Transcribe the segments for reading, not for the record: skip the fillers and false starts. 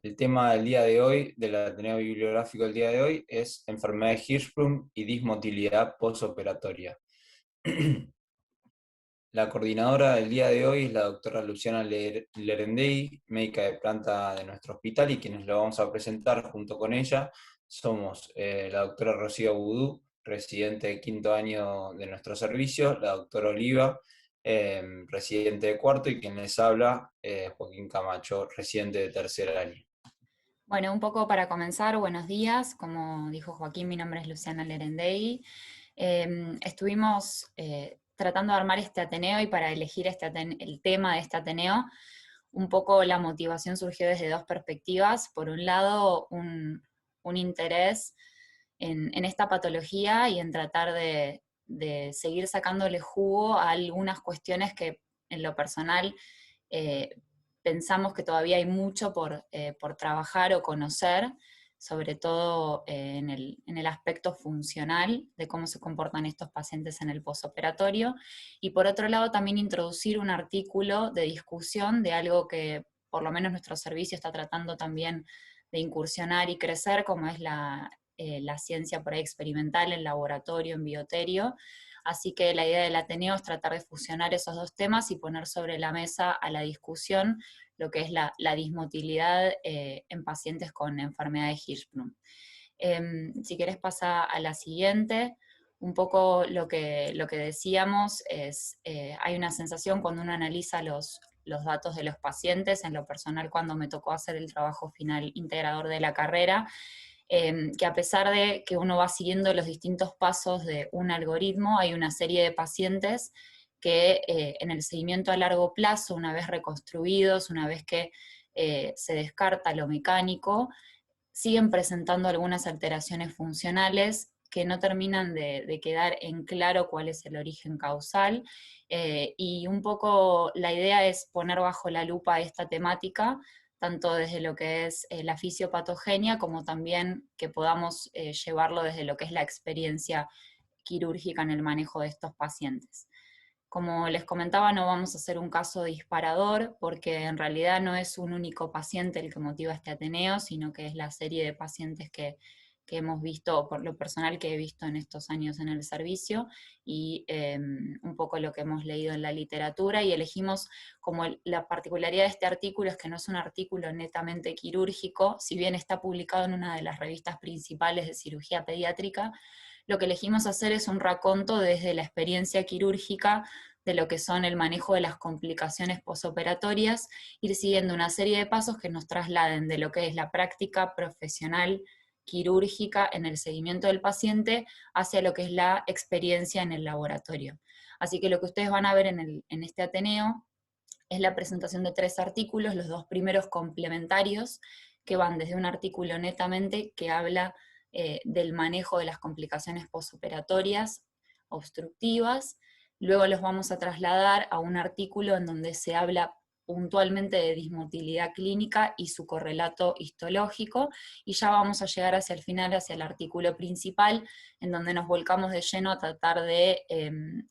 El tema del día de hoy, del Ateneo Bibliográfico del día de hoy, es enfermedad de Hirschsprung y dismotilidad postoperatoria. La coordinadora del día de hoy es la doctora Luciana Lerendey, médica de planta de nuestro hospital, y quienes lo vamos a presentar junto con ella somos la doctora Rocío Boudou, residente de quinto año de nuestro servicio, la doctora Oliva, residente de cuarto, y quien les habla, Joaquín Camacho, residente de tercer año. Bueno, un poco para comenzar, buenos días. Como dijo Joaquín, mi nombre es Luciana Lerendey. Estuvimos tratando de armar este Ateneo, y para elegir el tema de este Ateneo, un poco la motivación surgió desde dos perspectivas. Por un lado, un interés en esta patología y en tratar de seguir sacándole jugo a algunas cuestiones que en lo personal eh, pensamos que todavía hay mucho por trabajar o conocer, sobre todo en el aspecto funcional de cómo se comportan estos pacientes en el posoperatorio. Y por otro lado, también introducir un artículo de discusión de algo que por lo menos nuestro servicio está tratando también de incursionar y crecer, como es la ciencia por ahí experimental en laboratorio, en bioterio. Así que la idea del Ateneo es tratar de fusionar esos dos temas y poner sobre la mesa a la discusión lo que es la dismotilidad en pacientes con enfermedad de Hirschsprung. Si querés pasar a la siguiente. Un poco lo que decíamos es, hay una sensación cuando uno analiza los datos de los pacientes. En lo personal, cuando me tocó hacer el trabajo final integrador de la carrera, que a pesar de que uno va siguiendo los distintos pasos de un algoritmo, hay una serie de pacientes que en el seguimiento a largo plazo, una vez reconstruidos, una vez que se descarta lo mecánico, siguen presentando algunas alteraciones funcionales que no terminan de quedar en claro cuál es el origen causal, y un poco la idea es poner bajo la lupa esta temática, tanto desde lo que es la fisiopatogenia, como también que podamos llevarlo desde lo que es la experiencia quirúrgica en el manejo de estos pacientes. Como les comentaba, no vamos a hacer un caso disparador, porque en realidad no es un único paciente el que motiva este Ateneo, sino que es la serie de pacientes que hemos visto, por lo personal que he visto en estos años en el servicio, y un poco lo que hemos leído en la literatura, y elegimos como la particularidad de este artículo es que no es un artículo netamente quirúrgico. Si bien está publicado en una de las revistas principales de cirugía pediátrica, lo que elegimos hacer es un raconto desde la experiencia quirúrgica de lo que son el manejo de las complicaciones posoperatorias, ir siguiendo una serie de pasos que nos trasladen de lo que es la práctica profesional quirúrgica en el seguimiento del paciente hacia lo que es la experiencia en el laboratorio. Así que lo que ustedes van a ver en este Ateneo es la presentación de 3 artículos, los 2 primeros complementarios, que van desde un artículo netamente que habla del manejo de las complicaciones posoperatorias obstructivas. Luego los vamos a trasladar a un artículo en donde se habla puntualmente de dismotilidad clínica y su correlato histológico, y ya vamos a llegar hacia el final, hacia el artículo principal, en donde nos volcamos de lleno a tratar de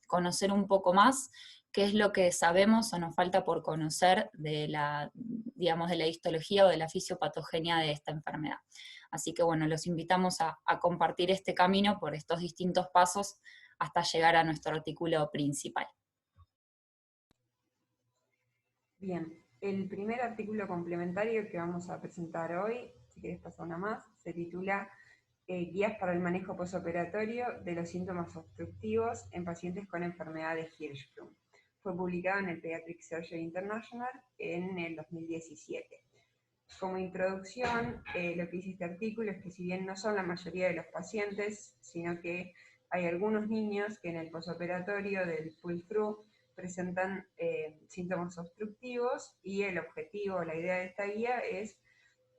conocer un poco más qué es lo que sabemos o nos falta por conocer de digamos, de la histología o de la fisiopatogenia de esta enfermedad. Así que bueno, los invitamos a compartir este camino por estos distintos pasos hasta llegar a nuestro artículo principal. Bien, el primer artículo complementario que vamos a presentar hoy, si querés pasar una más, se titula Guías para el manejo posoperatorio de los síntomas obstructivos en pacientes con enfermedad de Hirschsprung. Fue publicado en el Pediatric Surgery International en el 2017. Como introducción, lo que dice este artículo es que si bien no son la mayoría de los pacientes, sino que hay algunos niños que en el posoperatorio del pull-through presentan síntomas obstructivos, y el objetivo, la idea de esta guía es,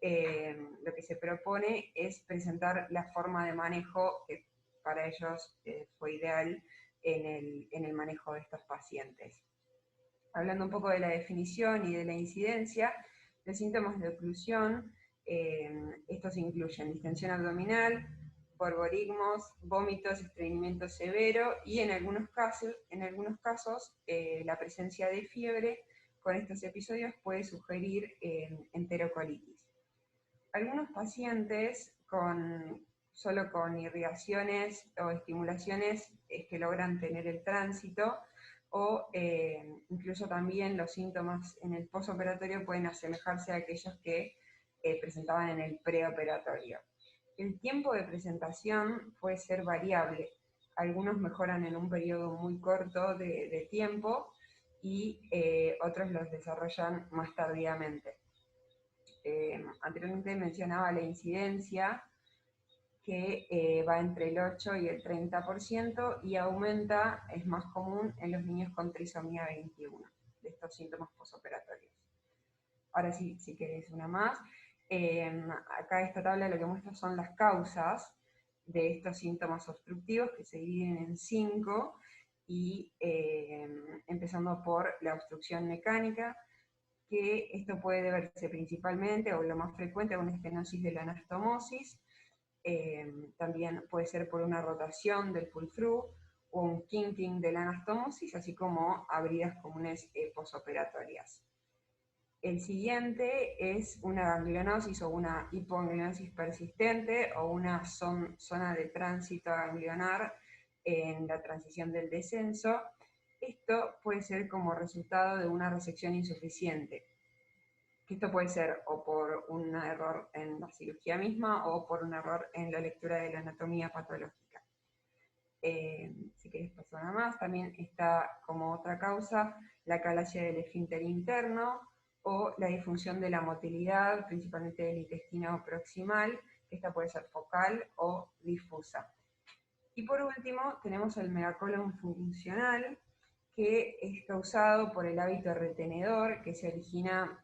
lo que se propone es presentar la forma de manejo que para ellos fue ideal en el manejo de estos pacientes. Hablando un poco de la definición y de la incidencia, los síntomas de oclusión, estos incluyen distensión abdominal, borborigmos, vómitos, estreñimiento severo y en algunos casos la presencia de fiebre con estos episodios puede sugerir enterocolitis. Algunos pacientes solo con irrigaciones o estimulaciones es que logran tener el tránsito, o incluso también los síntomas en el posoperatorio pueden asemejarse a aquellos que presentaban en el preoperatorio. El tiempo de presentación puede ser variable. Algunos mejoran en un periodo muy corto de tiempo y otros los desarrollan más tardíamente. Anteriormente mencionaba la incidencia, que va entre el 8 y el 30% y aumenta, es más común en los niños con trisomía 21, de estos síntomas posoperatorios. Ahora sí, si querés una más. Acá esta tabla lo que muestra son las causas de estos síntomas obstructivos, que se dividen en 5, y empezando por la obstrucción mecánica, que esto puede deberse principalmente, o lo más frecuente, a una estenosis de la anastomosis. También puede ser por una rotación del pull-through o un kinking de la anastomosis, así como abridas comunes posoperatorias. El siguiente es una ganglionosis o una hipoganglionosis persistente, o una zona de tránsito ganglionar en la transición del descenso. Esto puede ser como resultado de una resección insuficiente. Esto puede ser o por un error en la cirugía misma o por un error en la lectura de la anatomía patológica. Si querés pasar una más, también está como otra causa la calasia del esfínter interno o la disfunción de la motilidad, principalmente del intestino proximal, que esta puede ser focal o difusa. Y por último tenemos el megacolon funcional, que es causado por el hábito retenedor, que se origina,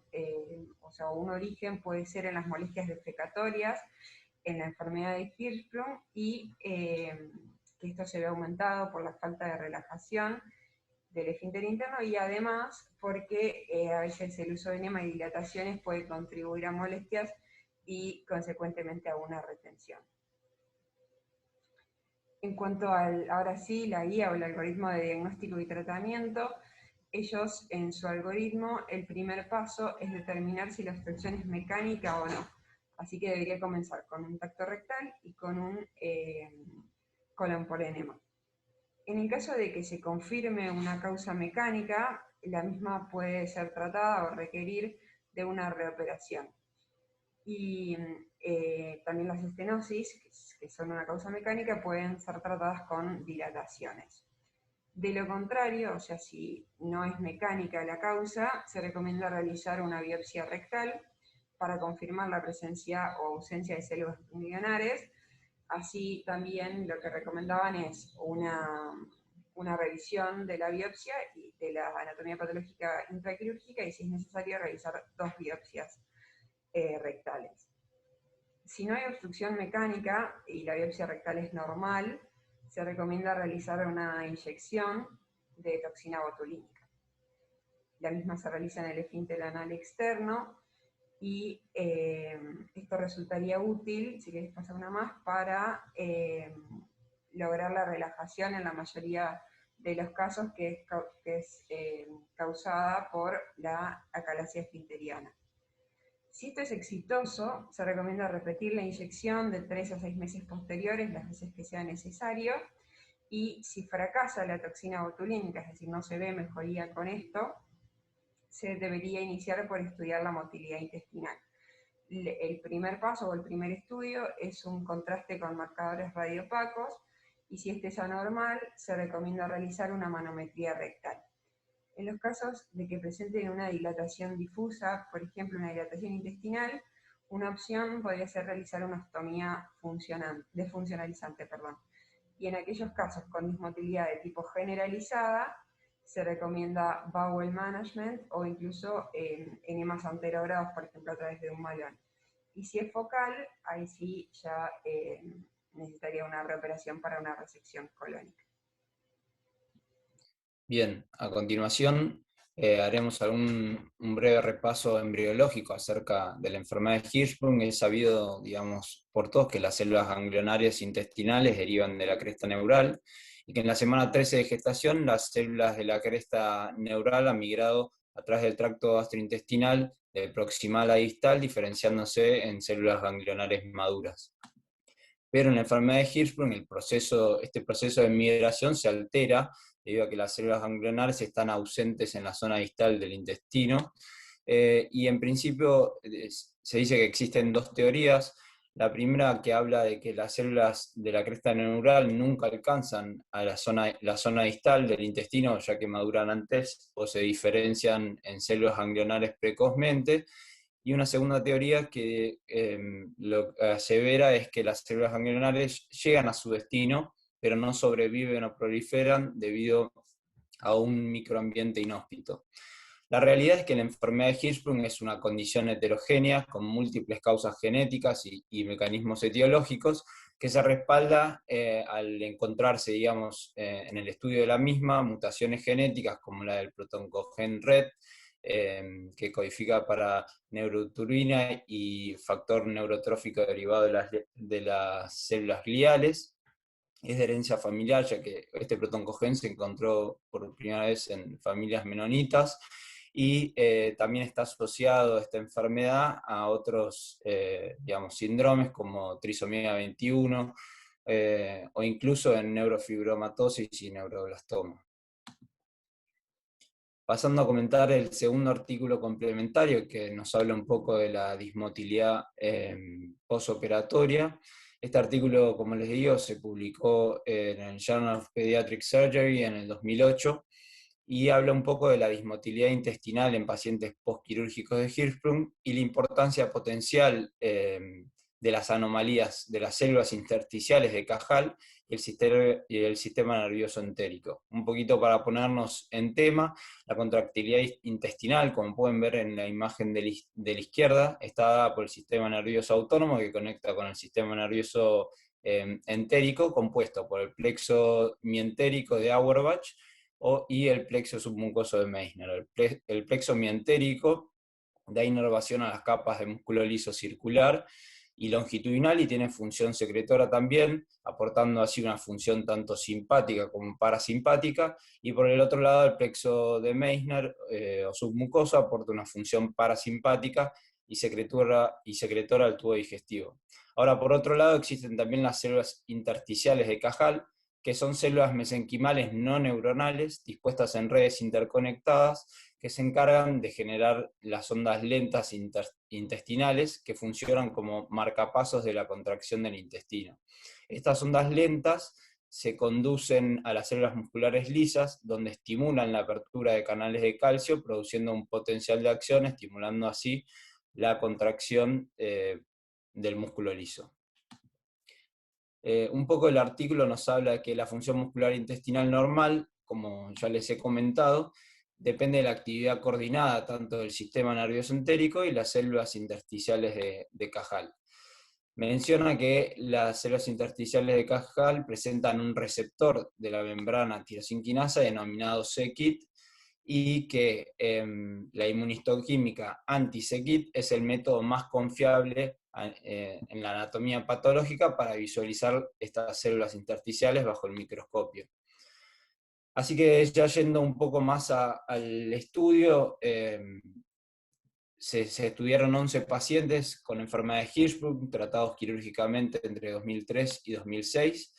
o sea, un origen puede ser en las molestias defecatorias, en la enfermedad de Hirschsprung, y que esto se ve aumentado por la falta de relajación del esfínter interno, y además porque a veces el uso de enema y dilataciones puede contribuir a molestias y consecuentemente a una retención. En cuanto ahora sí, la guía o el algoritmo de diagnóstico y tratamiento, ellos en su algoritmo, el primer paso es determinar si la obstrucción es mecánica o no. Así que debería comenzar con un tacto rectal y con un colon por enema. En el caso de que se confirme una causa mecánica, la misma puede ser tratada o requerir de una reoperación. Y también las estenosis, que son una causa mecánica, pueden ser tratadas con dilataciones. De lo contrario, o sea, si no es mecánica la causa, se recomienda realizar una biopsia rectal para confirmar la presencia o ausencia de células ganglionares. Así también lo que recomendaban es una revisión de la biopsia y de la anatomía patológica intraquirúrgica, y si es necesario realizar 2 biopsias rectales. Si no hay obstrucción mecánica y la biopsia rectal es normal, se recomienda realizar una inyección de toxina botulínica. La misma se realiza en el esfínter anal externo, y esto resultaría útil, si queréis pasar una más, para lograr la relajación en la mayoría de los casos, que es causada por la acalasia esfinteriana. Si esto es exitoso, se recomienda repetir la inyección de 3 a 6 meses posteriores, las veces que sea necesario, y si fracasa la toxina botulínica, es decir, no se ve mejoría con esto, se debería iniciar por estudiar la motilidad intestinal. El primer paso o el primer estudio es un contraste con marcadores radiopacos, y si este es anormal, se recomienda realizar una manometría rectal. En los casos de que presenten una dilatación difusa, por ejemplo una dilatación intestinal, una opción podría ser realizar una ostomía desfuncionalizante. Y en aquellos casos con dismotilidad de tipo generalizada, se recomienda bowel management o incluso enemas anterogradados, por ejemplo a través de un malón. Y si es focal, ahí sí ya necesitaría una reoperación para una resección colónica. Bien, a continuación haremos un breve repaso embriológico acerca de la enfermedad de Hirschsprung. Es sabido, digamos, por todos que las células ganglionarias intestinales derivan de la cresta neural, y que en la semana 13 de gestación las células de la cresta neural han migrado a través del tracto gastrointestinal de proximal a distal, diferenciándose en células ganglionares maduras. Pero en la enfermedad de Hirschsprung este proceso de migración se altera debido a que las células ganglionares están ausentes en la zona distal del intestino, y en principio se dice que existen dos teorías. La primera, que habla de que las células de la cresta neural nunca alcanzan a la zona distal del intestino, ya que maduran antes o se diferencian en células ganglionares precozmente. Y una segunda teoría que lo que asevera es que las células ganglionares llegan a su destino, pero no sobreviven o proliferan debido a un microambiente inhóspito. La realidad es que la enfermedad de Hirschsprung es una condición heterogénea con múltiples causas genéticas y mecanismos etiológicos que se respalda al encontrarse, digamos, en el estudio de la misma, mutaciones genéticas como la del protoncogen RET, que codifica para neuroturbina y factor neurotrófico derivado de las células gliales. Es de herencia familiar, ya que este protoncogen se encontró por primera vez en familias menonitas, y también está asociado esta enfermedad a otros digamos, síndromes como trisomía 21, o incluso en neurofibromatosis y neuroblastoma. Pasando a comentar el segundo artículo complementario, que nos habla un poco de la dismotilidad posoperatoria. Este artículo, como les digo, se publicó en el Journal of Pediatric Surgery en el 2008, y habla un poco de la dismotilidad intestinal en pacientes postquirúrgicos de Hirschsprung y la importancia potencial de las anomalías de las células intersticiales de Cajal y el sistema nervioso entérico. Un poquito para ponernos en tema, la contractilidad intestinal, como pueden ver en la imagen de la izquierda, está dada por el sistema nervioso autónomo que conecta con el sistema nervioso entérico, compuesto por el plexo mientérico de Auerbach y el plexo submucoso de Meissner. El plexo mientérico da inervación a las capas de músculo liso circular y longitudinal, y tiene función secretora también, aportando así una función tanto simpática como parasimpática, y por el otro lado el plexo de Meissner o submucoso aporta una función parasimpática y secretora al tubo digestivo. Ahora, por otro lado, existen también las células intersticiales de Cajal, que son células mesenquimales no neuronales dispuestas en redes interconectadas que se encargan de generar las ondas lentas intestinales que funcionan como marcapasos de la contracción del intestino. Estas ondas lentas se conducen a las células musculares lisas, donde estimulan la apertura de canales de calcio, produciendo un potencial de acción, estimulando así la contracción del músculo liso. Un poco el artículo nos habla de que la función muscular intestinal normal, como ya les he comentado, depende de la actividad coordinada tanto del sistema nervioso entérico y las células intersticiales de Cajal. Menciona que las células intersticiales de Cajal presentan un receptor de la membrana tirosinquinasa denominado c-KIT, y que la inmunistoquímica anti-c-KIT es el método más confiable en la anatomía patológica para visualizar estas células intersticiales bajo el microscopio. Así que ya yendo un poco más al estudio, se estudiaron 11 pacientes con enfermedad de Hirschsprung, tratados quirúrgicamente entre 2003 y 2006,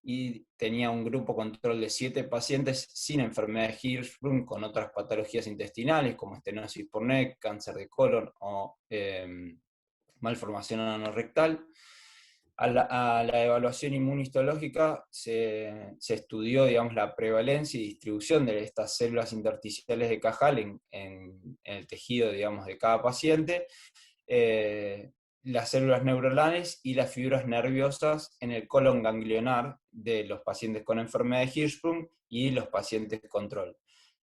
y tenía un grupo control de 7 pacientes sin enfermedad de Hirschsprung con otras patologías intestinales como estenosis por NEC, cáncer de colon o malformación anorrectal. A la evaluación inmunológica se estudió, digamos, la prevalencia y distribución de estas células intersticiales de Cajal en el tejido, digamos, de cada paciente, las células neuronales y las fibras nerviosas en el colon ganglionar de los pacientes con enfermedad de Hirschsprung y los pacientes control.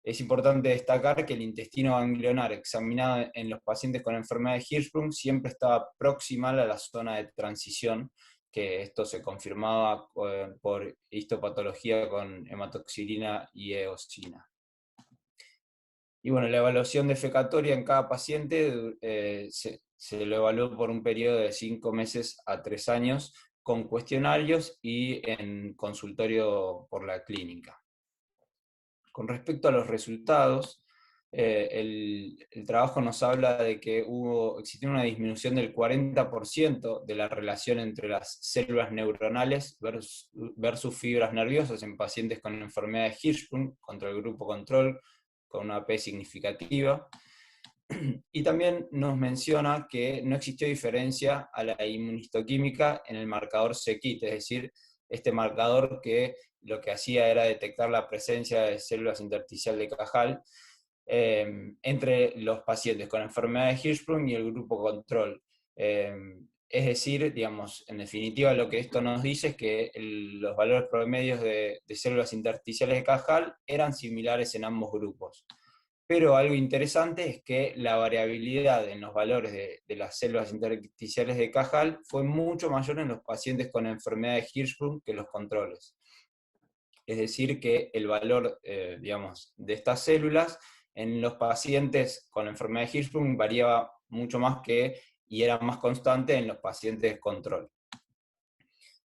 Es importante destacar que el intestino ganglionar examinado en los pacientes con enfermedad de Hirschsprung siempre estaba proximal a la zona de transición, que esto se confirmaba por histopatología con hematoxilina y eosina. Y bueno, la evaluación defecatoria en cada paciente se lo evaluó por un periodo de 5 meses a 3 años, con cuestionarios y en consultorio por la clínica. Con respecto a los resultados, el trabajo nos habla de que existió una disminución del 40% de la relación entre las células neuronales versus fibras nerviosas en pacientes con enfermedad de Hirschsprung contra el grupo control, con una P significativa. Y también nos menciona que no existió diferencia a la inmunistoquímica en el marcador c-KIT, es decir, este marcador que lo que hacía era detectar la presencia de células intersticial de Cajal entre los pacientes con enfermedad de Hirschsprung y el grupo control. Es decir, digamos, en definitiva lo que esto nos dice es que los valores promedios de células intersticiales de Cajal eran similares en ambos grupos. Pero algo interesante es que la variabilidad en los valores de las células intersticiales de Cajal fue mucho mayor en los pacientes con enfermedad de Hirschsprung que los controles. Es decir, que el valor, digamos, de estas células en los pacientes con enfermedad de Hirschsprung variaba mucho más y era más constante en los pacientes control.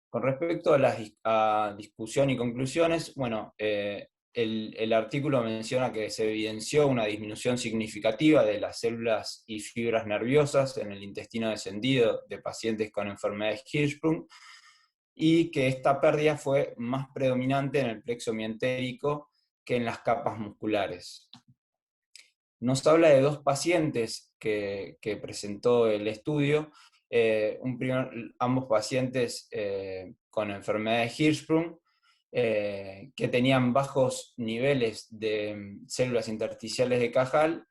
Con respecto a discusión y conclusiones, bueno, el artículo menciona que se evidenció una disminución significativa de las células y fibras nerviosas en el intestino descendido de pacientes con enfermedad de Hirschsprung, y que esta pérdida fue más predominante en el plexo mientérico que en las capas musculares. Nos habla de dos pacientes que presentó el estudio, ambos pacientes con enfermedad de Hirschsprung, que tenían bajos niveles de células intersticiales de Cajal,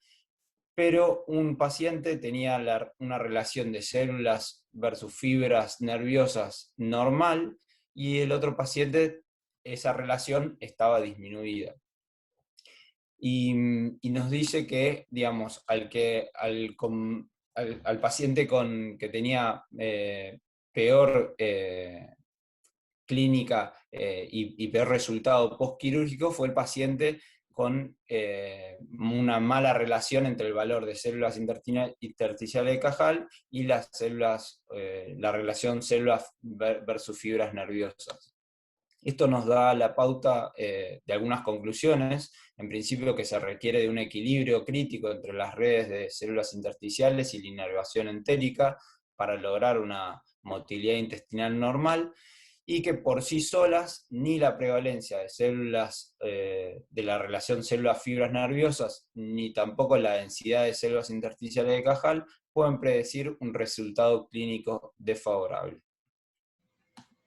pero un paciente tenía una relación de células versus fibras nerviosas normal, y el otro paciente, esa relación estaba disminuida. Y nos dice que, digamos, al paciente que tenía peor clínica y peor resultado postquirúrgico fue el paciente con una mala relación entre el valor de células intersticiales de Cajal y las células, la relación células versus fibras nerviosas. Esto nos da la pauta de algunas conclusiones, en principio que se requiere de un equilibrio crítico entre las redes de células intersticiales y la inervación entérica para lograr una motilidad intestinal normal, y que por sí solas ni la prevalencia de células de la relación células-fibras nerviosas, ni tampoco la densidad de células intersticiales de Cajal pueden predecir un resultado clínico desfavorable.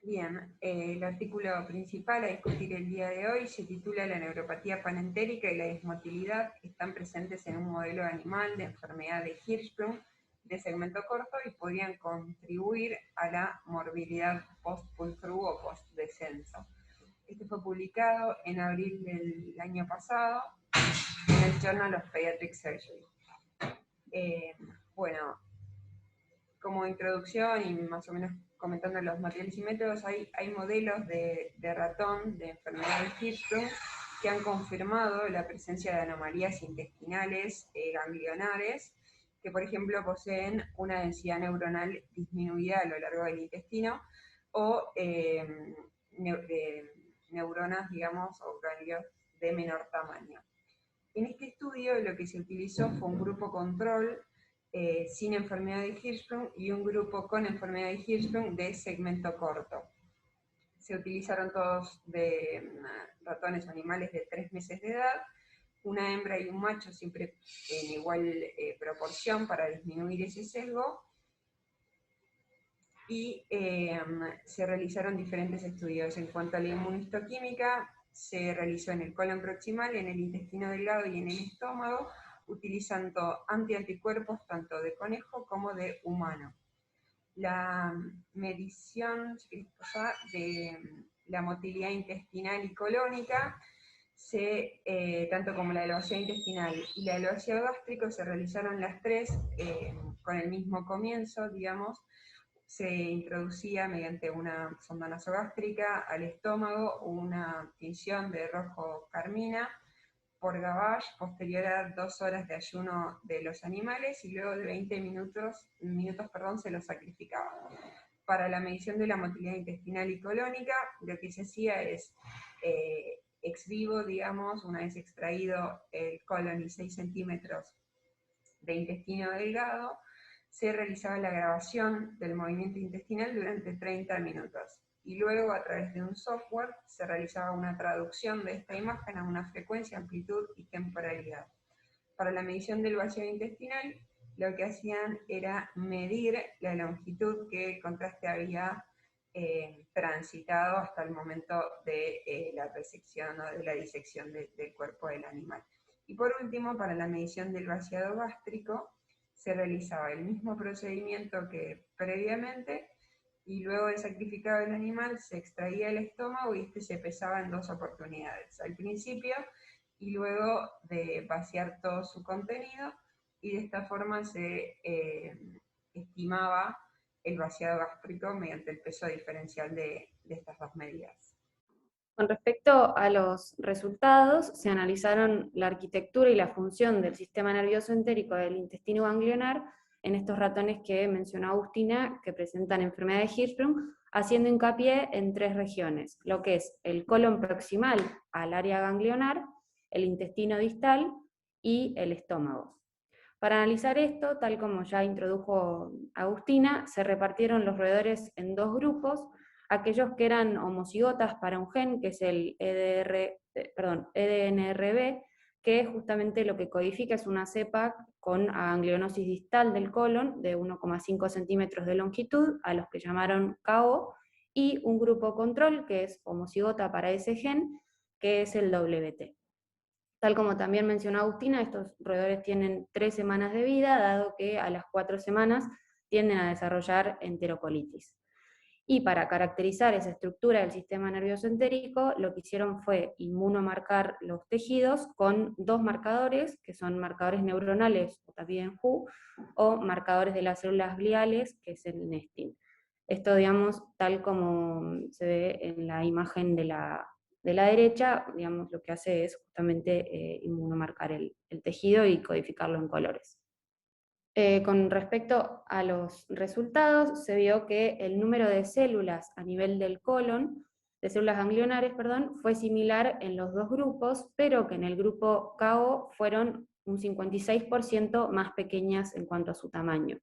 Bien, el artículo principal a discutir el día de hoy se titula La neuropatía panentérica y la dismotilidad están presentes en un modelo animal de enfermedad de Hirschsprung de segmento corto y podrían contribuir a la morbilidad post-pull-through o post-descenso. Este fue publicado en abril del año pasado en el Journal of Pediatric Surgery. Bueno, como introducción y más o menos comentando los materiales y métodos, hay modelos de ratón de enfermedad de Hirschsprung que han confirmado la presencia de anomalías intestinales ganglionares que, por ejemplo, poseen una densidad neuronal disminuida a lo largo del intestino o neuronas, digamos, o ganglios de menor tamaño. En este estudio lo que se utilizó fue un grupo control sin enfermedad de Hirschsprung y un grupo con enfermedad de Hirschsprung de segmento corto. Se utilizaron todos de ratones o animales de 3 meses de edad, una hembra y un macho siempre en igual proporción para disminuir ese sesgo, y se realizaron diferentes estudios. En cuanto a la inmunistoquímica, se realizó en el colon proximal, en el intestino delgado y en el estómago, utilizando antianticuerpos tanto de conejo como de humano. La medición de la motilidad intestinal y colónica, tanto como la de la velocidad intestinal y la de la velocidad gástrico, se realizaron las tres con el mismo comienzo, digamos. Se introducía mediante una sonda nasogástrica al estómago una tinción de rojo carmina por gavage posterior a 2 horas de ayuno de los animales, y luego de 20 minutos se los sacrificaba. Para la medición de la motilidad intestinal y colónica, lo que se hacía es ex vivo, digamos, una vez extraído el colon y 6 centímetros de intestino delgado, se realizaba la grabación del movimiento intestinal durante 30 minutos. Y luego, a través de un software, se realizaba una traducción de esta imagen a una frecuencia, amplitud y temporalidad. Para la medición del vaciado intestinal, lo que hacían era medir la longitud que el contraste había transitado hasta el momento de la resección o de la disección del cuerpo del animal. Y por último, para la medición del vaciado gástrico, se realizaba el mismo procedimiento que previamente, y luego de sacrificado el animal se extraía el estómago y este se pesaba en 2 oportunidades, al principio y luego de vaciar todo su contenido, y de esta forma se estimaba el vaciado gástrico mediante el peso diferencial de estas dos medidas. Con respecto a los resultados, se analizaron la arquitectura y la función del sistema nervioso entérico del intestino ganglionar en estos ratones que mencionó Agustina, que presentan enfermedad de Hirschsprung, haciendo hincapié en 3 regiones, lo que es el colon proximal al área ganglionar, el intestino distal y el estómago. Para analizar esto, tal como ya introdujo Agustina, se repartieron los roedores en 2 grupos, aquellos que eran homocigotas para un gen, que es el EDNRB, que justamente lo que codifica es una cepa con aganglionosis distal del colon de 1,5 centímetros de longitud, a los que llamaron KO, y un grupo control, que es homocigota para ese gen, que es el WT. Tal como también mencionó Agustina, estos roedores tienen 3 semanas de vida, dado que a las 4 semanas tienden a desarrollar enterocolitis. Y para caracterizar esa estructura del sistema nervioso entérico, lo que hicieron fue inmunomarcar los tejidos con 2 marcadores, que son marcadores neuronales, o también HU, o marcadores de las células gliales, que es el nestin. Esto, digamos, tal como se ve en la imagen de la derecha, digamos, lo que hace es justamente inmunomarcar el tejido y codificarlo en colores. Con respecto a los resultados, se vio que el número de células a nivel del colon, de células ganglionares, perdón, fue similar en los 2 grupos, pero que en el grupo KO fueron un 56% más pequeñas en cuanto a su tamaño.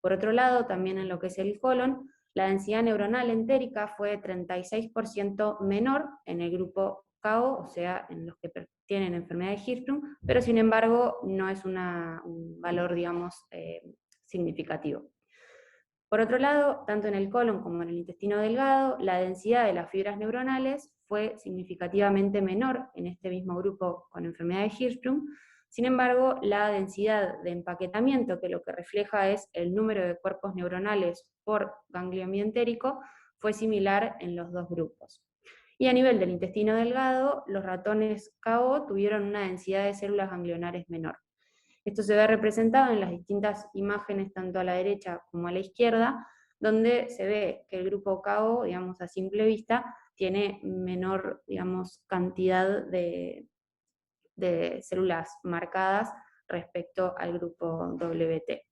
Por otro lado, también en lo que es el colon, la densidad neuronal entérica fue 36% menor en el grupo KO, o sea, en los que tienen enfermedad de Hirschsprung, pero sin embargo no es un valor, digamos, significativo. Por otro lado, tanto en el colon como en el intestino delgado, la densidad de las fibras neuronales fue significativamente menor en este mismo grupo con enfermedad de Hirschsprung. Sin embargo, la densidad de empaquetamiento, que lo que refleja es el número de cuerpos neuronales por ganglio mientérico, fue similar en los 2 grupos. Y a nivel del intestino delgado, los ratones KO tuvieron una densidad de células ganglionares menor. Esto se ve representado en las distintas imágenes, tanto a la derecha como a la izquierda, donde se ve que el grupo KO, digamos a simple vista, tiene menor, digamos, cantidad de células marcadas respecto al grupo WT.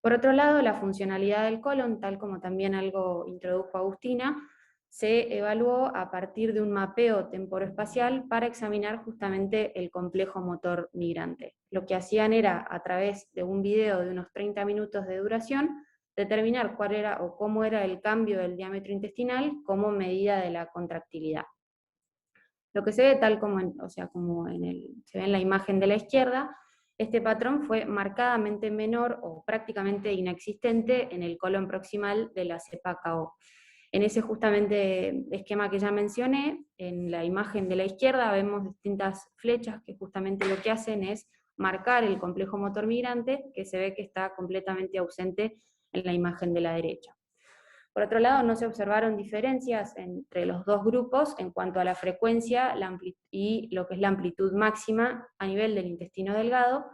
Por otro lado, la funcionalidad del colon, tal como también algo introdujo Agustina, se evaluó a partir de un mapeo temporoespacial para examinar justamente el complejo motor migrante. Lo que hacían era, a través de un video de unos 30 minutos de duración, determinar cuál era o cómo era el cambio del diámetro intestinal como medida de la contractilidad. Lo que se ve tal como, se ve en la imagen de la izquierda, este patrón fue marcadamente menor o prácticamente inexistente en el colon proximal de la cepa KO. En ese justamente esquema que ya mencioné, en la imagen de la izquierda vemos distintas flechas que justamente lo que hacen es marcar el complejo motor migrante, que se ve que está completamente ausente en la imagen de la derecha. Por otro lado, no se observaron diferencias entre los 2 grupos en cuanto a la frecuencia y lo que es la amplitud máxima a nivel del intestino delgado,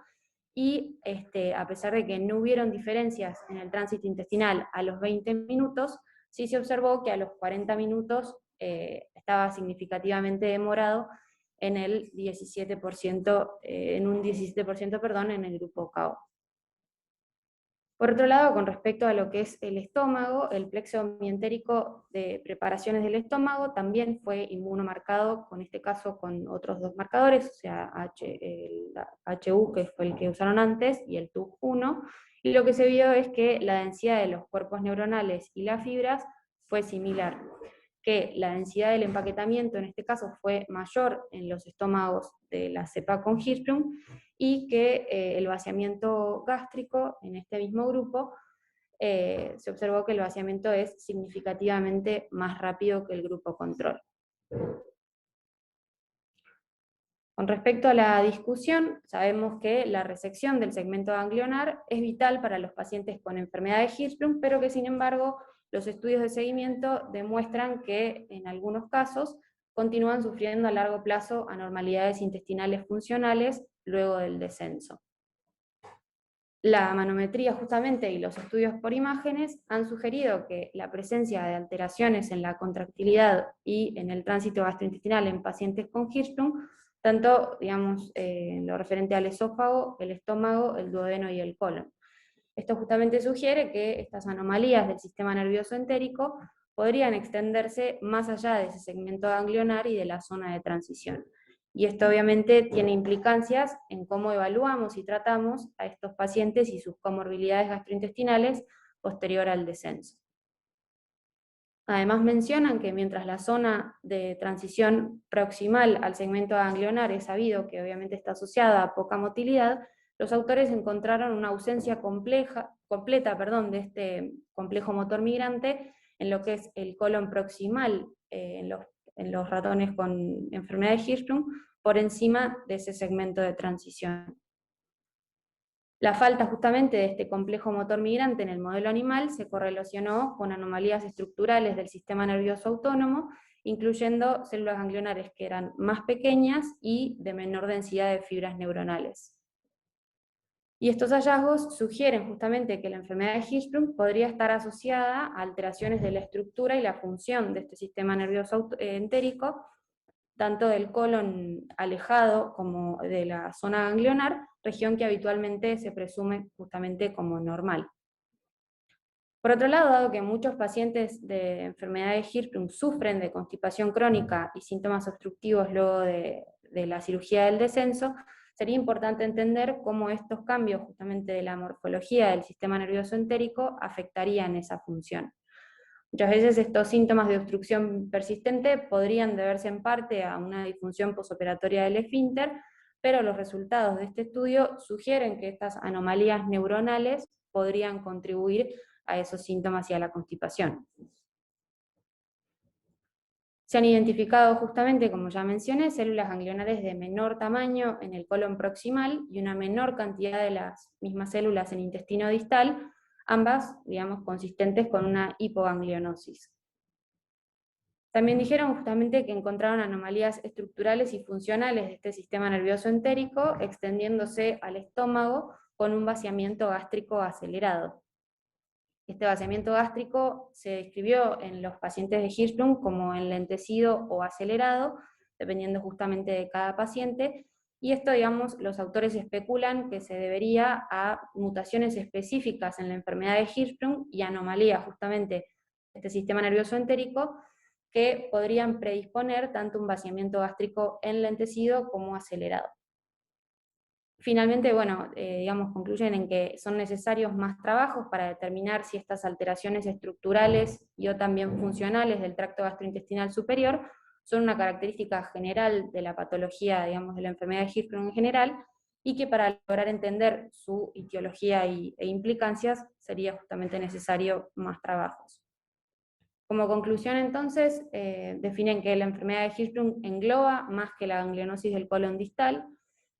y a pesar de que no hubieron diferencias en el tránsito intestinal a los 20 minutos, sí se observó que a los 40 minutos estaba significativamente demorado en el 17%, en un 17%, perdón, en el grupo KO. Por otro lado, con respecto a lo que es el estómago, el plexo mientérico de preparaciones del estómago también fue inmunomarcado, con este caso con otros dos marcadores, o sea, el HU, que fue el que usaron antes, y el TUC1, y lo que se vio es que la densidad de los cuerpos neuronales y las fibras fue similar, que la densidad del empaquetamiento en este caso fue mayor en los estómagos de la cepa con Hirschsprung, y que el vaciamiento gástrico en este mismo grupo se observó que el vaciamiento es significativamente más rápido que el grupo control. Con respecto a la discusión, sabemos que la resección del segmento ganglionar es vital para los pacientes con enfermedad de Hirschsprung, pero que sin embargo los estudios de seguimiento demuestran que en algunos casos continúan sufriendo a largo plazo anormalidades intestinales funcionales luego del descenso. La manometría justamente y los estudios por imágenes han sugerido que la presencia de alteraciones en la contractilidad y en el tránsito gastrointestinal en pacientes con Hirschsprung, tanto digamos, en lo referente al esófago, el estómago, el duodeno y el colon. Esto justamente sugiere que estas anomalías del sistema nervioso entérico podrían extenderse más allá de ese segmento ganglionar y de la zona de transición. Y esto obviamente tiene implicancias en cómo evaluamos y tratamos a estos pacientes y sus comorbilidades gastrointestinales posterior al descenso. Además mencionan que mientras la zona de transición proximal al segmento ganglionar es sabido que obviamente está asociada a poca motilidad, los autores encontraron una ausencia completa de este complejo motor migrante en lo que es el colon proximal en los ratones con enfermedad de Hirschsprung, por encima de ese segmento de transición. La falta justamente de este complejo motor migrante en el modelo animal se correlacionó con anomalías estructurales del sistema nervioso autónomo, incluyendo células ganglionares que eran más pequeñas y de menor densidad de fibras neuronales. Y estos hallazgos sugieren justamente que la enfermedad de Hirschsprung podría estar asociada a alteraciones de la estructura y la función de este sistema nervioso entérico, tanto del colon alejado como de la zona ganglionar, región que habitualmente se presume justamente como normal. Por otro lado, dado que muchos pacientes de enfermedad de Hirschsprung sufren de constipación crónica y síntomas obstructivos luego de la cirugía del descenso, sería importante entender cómo estos cambios justamente de la morfología del sistema nervioso entérico afectarían esa función. Muchas veces estos síntomas de obstrucción persistente podrían deberse en parte a una disfunción posoperatoria del esfínter, pero los resultados de este estudio sugieren que estas anomalías neuronales podrían contribuir a esos síntomas y a la constipación. Se han identificado justamente, como ya mencioné, células ganglionares de menor tamaño en el colon proximal y una menor cantidad de las mismas células en intestino distal, ambas, digamos, consistentes con una hipoganglionosis. También dijeron justamente que encontraron anomalías estructurales y funcionales de este sistema nervioso entérico, extendiéndose al estómago con un vaciamiento gástrico acelerado. Este vaciamiento gástrico se describió en los pacientes de Hirschsprung como enlentecido o acelerado, dependiendo justamente de cada paciente, y esto, digamos, los autores especulan que se debería a mutaciones específicas en la enfermedad de Hirschsprung y anomalías justamente de este sistema nervioso entérico que podrían predisponer tanto un vaciamiento gástrico enlentecido como acelerado. Finalmente, bueno, digamos, concluyen en que son necesarios más trabajos para determinar si estas alteraciones estructurales y o también funcionales del tracto gastrointestinal superior son una característica general de la patología, digamos, de la enfermedad de Hirschsprung en general, y que para lograr entender su etiología e implicancias sería justamente necesario más trabajos. Como conclusión, entonces, definen que la enfermedad de Hirschsprung engloba más que la ganglionosis del colon distal,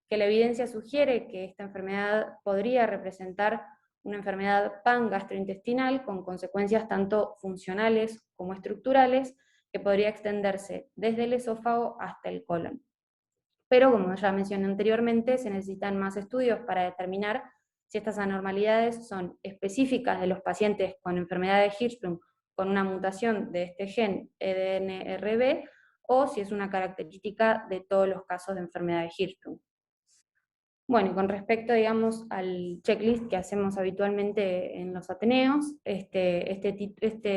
que la evidencia sugiere que esta enfermedad podría representar una enfermedad pangastrointestinal con consecuencias tanto funcionales como estructurales, que podría extenderse desde el esófago hasta el colon. Pero, como ya mencioné anteriormente, se necesitan más estudios para determinar si estas anormalidades son específicas de los pacientes con enfermedad de Hirschsprung con una mutación de este gen EDNRB, o si es una característica de todos los casos de enfermedad de Hirschsprung. Bueno, con respecto, digamos, al checklist que hacemos habitualmente en los Ateneos, el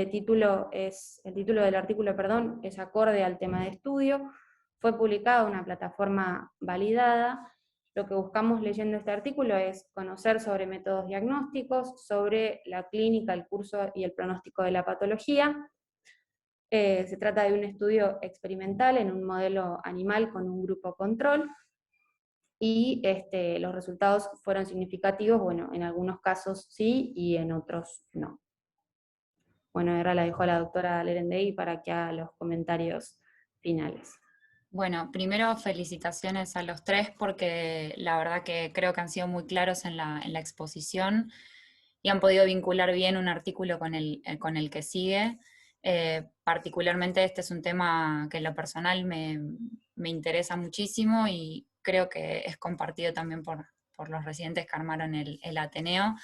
título del artículo, perdón, es acorde al tema de estudio, fue publicado en una plataforma validada. Lo que buscamos leyendo este artículo es conocer sobre métodos diagnósticos, sobre la clínica, el curso y el pronóstico de la patología. Se trata de un estudio experimental en un modelo animal con un grupo control, y los resultados fueron significativos, bueno, en algunos casos sí y en otros no. Bueno, ahora la dejo a la doctora Lerendegui para que haga los comentarios finales. Bueno, primero felicitaciones a los tres porque la verdad que creo que han sido muy claros en la exposición y han podido vincular bien un artículo con el que sigue. Particularmente este es un tema que en lo personal me interesa muchísimo y creo que es compartido también por los residentes que armaron el Ateneo.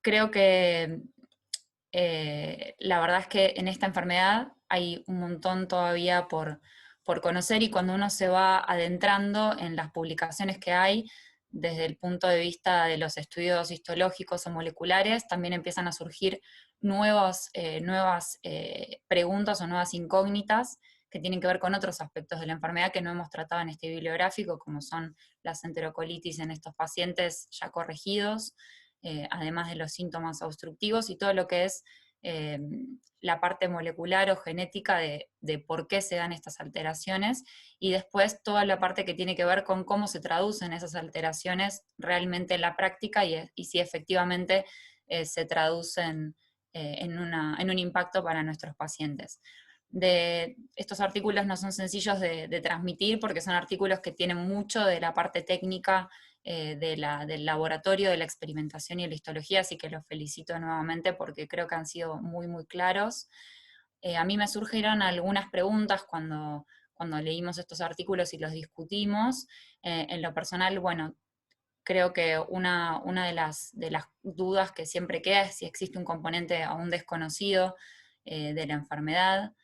Creo que la verdad es que en esta enfermedad hay un montón todavía por conocer, y cuando uno se va adentrando en las publicaciones que hay, desde el punto de vista de los estudios histológicos o moleculares, también empiezan a surgir nuevas preguntas o nuevas incógnitas que tienen que ver con otros aspectos de la enfermedad que no hemos tratado en este bibliográfico, como son las enterocolitis en estos pacientes ya corregidos, además de los síntomas obstructivos y todo lo que es la parte molecular o genética de por qué se dan estas alteraciones, y después toda la parte que tiene que ver con cómo se traducen esas alteraciones realmente en la práctica y si efectivamente se traducen en un impacto para nuestros pacientes. Estos artículos no son sencillos de transmitir porque son artículos que tienen mucho de la parte técnica del laboratorio, de la experimentación y de la histología, así que los felicito nuevamente porque creo que han sido muy, muy claros. A mí me surgieron algunas preguntas cuando leímos estos artículos y los discutimos. En lo personal, bueno, creo que una de las dudas que siempre queda es si existe un componente aún desconocido de la enfermedad.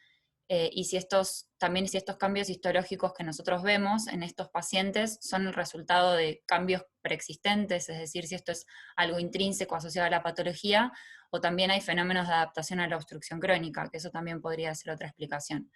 Y si estos cambios histológicos que nosotros vemos en estos pacientes son el resultado de cambios preexistentes, es decir, si esto es algo intrínseco asociado a la patología, o también hay fenómenos de adaptación a la obstrucción crónica, que eso también podría ser otra explicación.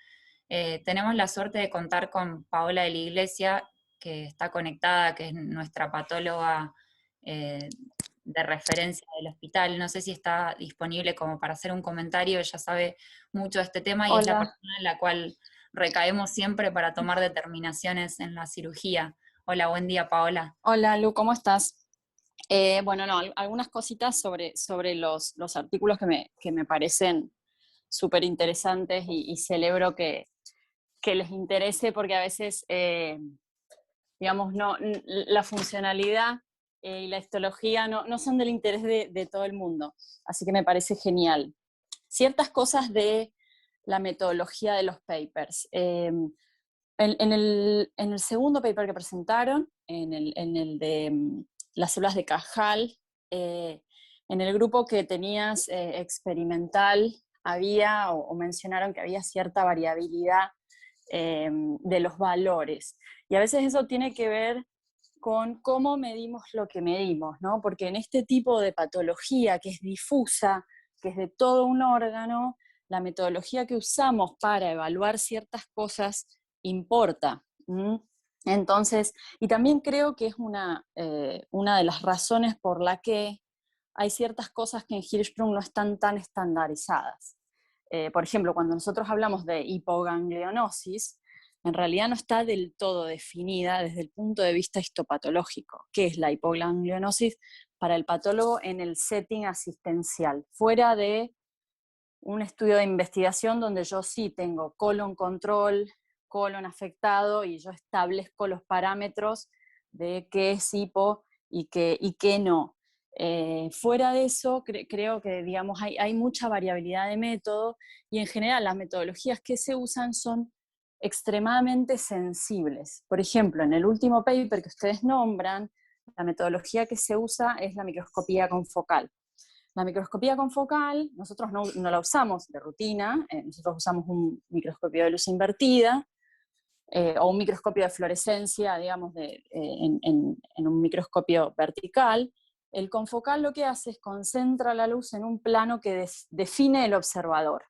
Tenemos la suerte de contar con Paola de la Iglesia, que está conectada, que es nuestra patóloga de referencia del hospital. No sé si está disponible como para hacer un comentario, ella sabe mucho de este tema y es la Hola, persona en la cual recaemos siempre para tomar determinaciones en la cirugía. Hola, buen día, Paola. hola Lu, ¿cómo estás? Bueno, no, algunas cositas sobre los artículos que me parecen súper interesantes y celebro que les interese porque a veces, digamos, la funcionalidad y la histología no son del interés de todo el mundo, así que me parece genial. Ciertas cosas de la metodología de los papers. En el segundo paper que presentaron, en el de las células de Cajal, en el grupo que tenías experimental había, o mencionaron que había cierta variabilidad de los valores. Y a veces eso tiene que ver con cómo medimos lo que medimos, ¿no? Porque en este tipo de patología que es difusa, que es de todo un órgano, la metodología que usamos para evaluar ciertas cosas importa. Entonces, y también creo que es una de las razones por la que hay ciertas cosas que en Hirschsprung no están tan estandarizadas. Por ejemplo, cuando nosotros hablamos de hipoganglionosis, en realidad no está del todo definida desde el punto de vista histopatológico. ¿Qué es la hipoganglionosis para el patólogo en el setting asistencial? Fuera de un estudio de investigación donde yo sí tengo colon control, colon afectado, y yo establezco los parámetros de qué es hipo y qué no. Fuera de eso, creo que digamos, hay mucha variabilidad de método, y en general las metodologías que se usan son extremadamente sensibles. Por ejemplo, en el último paper que ustedes nombran, la metodología que se usa es la microscopía confocal. La microscopía confocal, nosotros no la usamos de rutina, nosotros usamos un microscopio de luz invertida, o un microscopio de fluorescencia, digamos, en un microscopio vertical, el confocal lo que hace es concentra la luz en un plano que define el observador,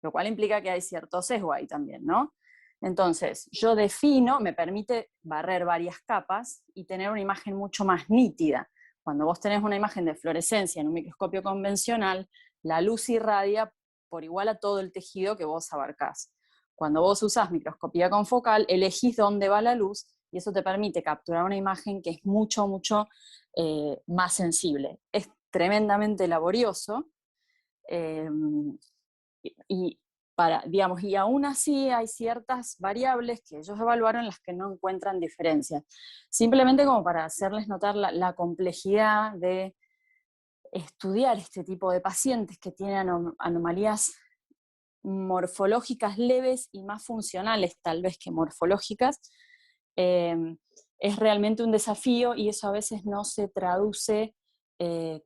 lo cual implica que hay cierto sesgo ahí también, ¿no? Entonces, yo defino, me permite barrer varias capas y tener una imagen mucho más nítida. Cuando vos tenés una imagen de fluorescencia en un microscopio convencional, la luz irradia por igual a todo el tejido que vos abarcás. Cuando vos usás microscopía confocal, elegís dónde va la luz y eso te permite capturar una imagen que es mucho, mucho más sensible. Es tremendamente laborioso y aún así hay ciertas variables que ellos evaluaron en las que no encuentran diferencias. Simplemente como para hacerles notar la complejidad de estudiar este tipo de pacientes que tienen anomalías morfológicas leves y más funcionales tal vez que morfológicas, es realmente un desafío y eso a veces no se traduce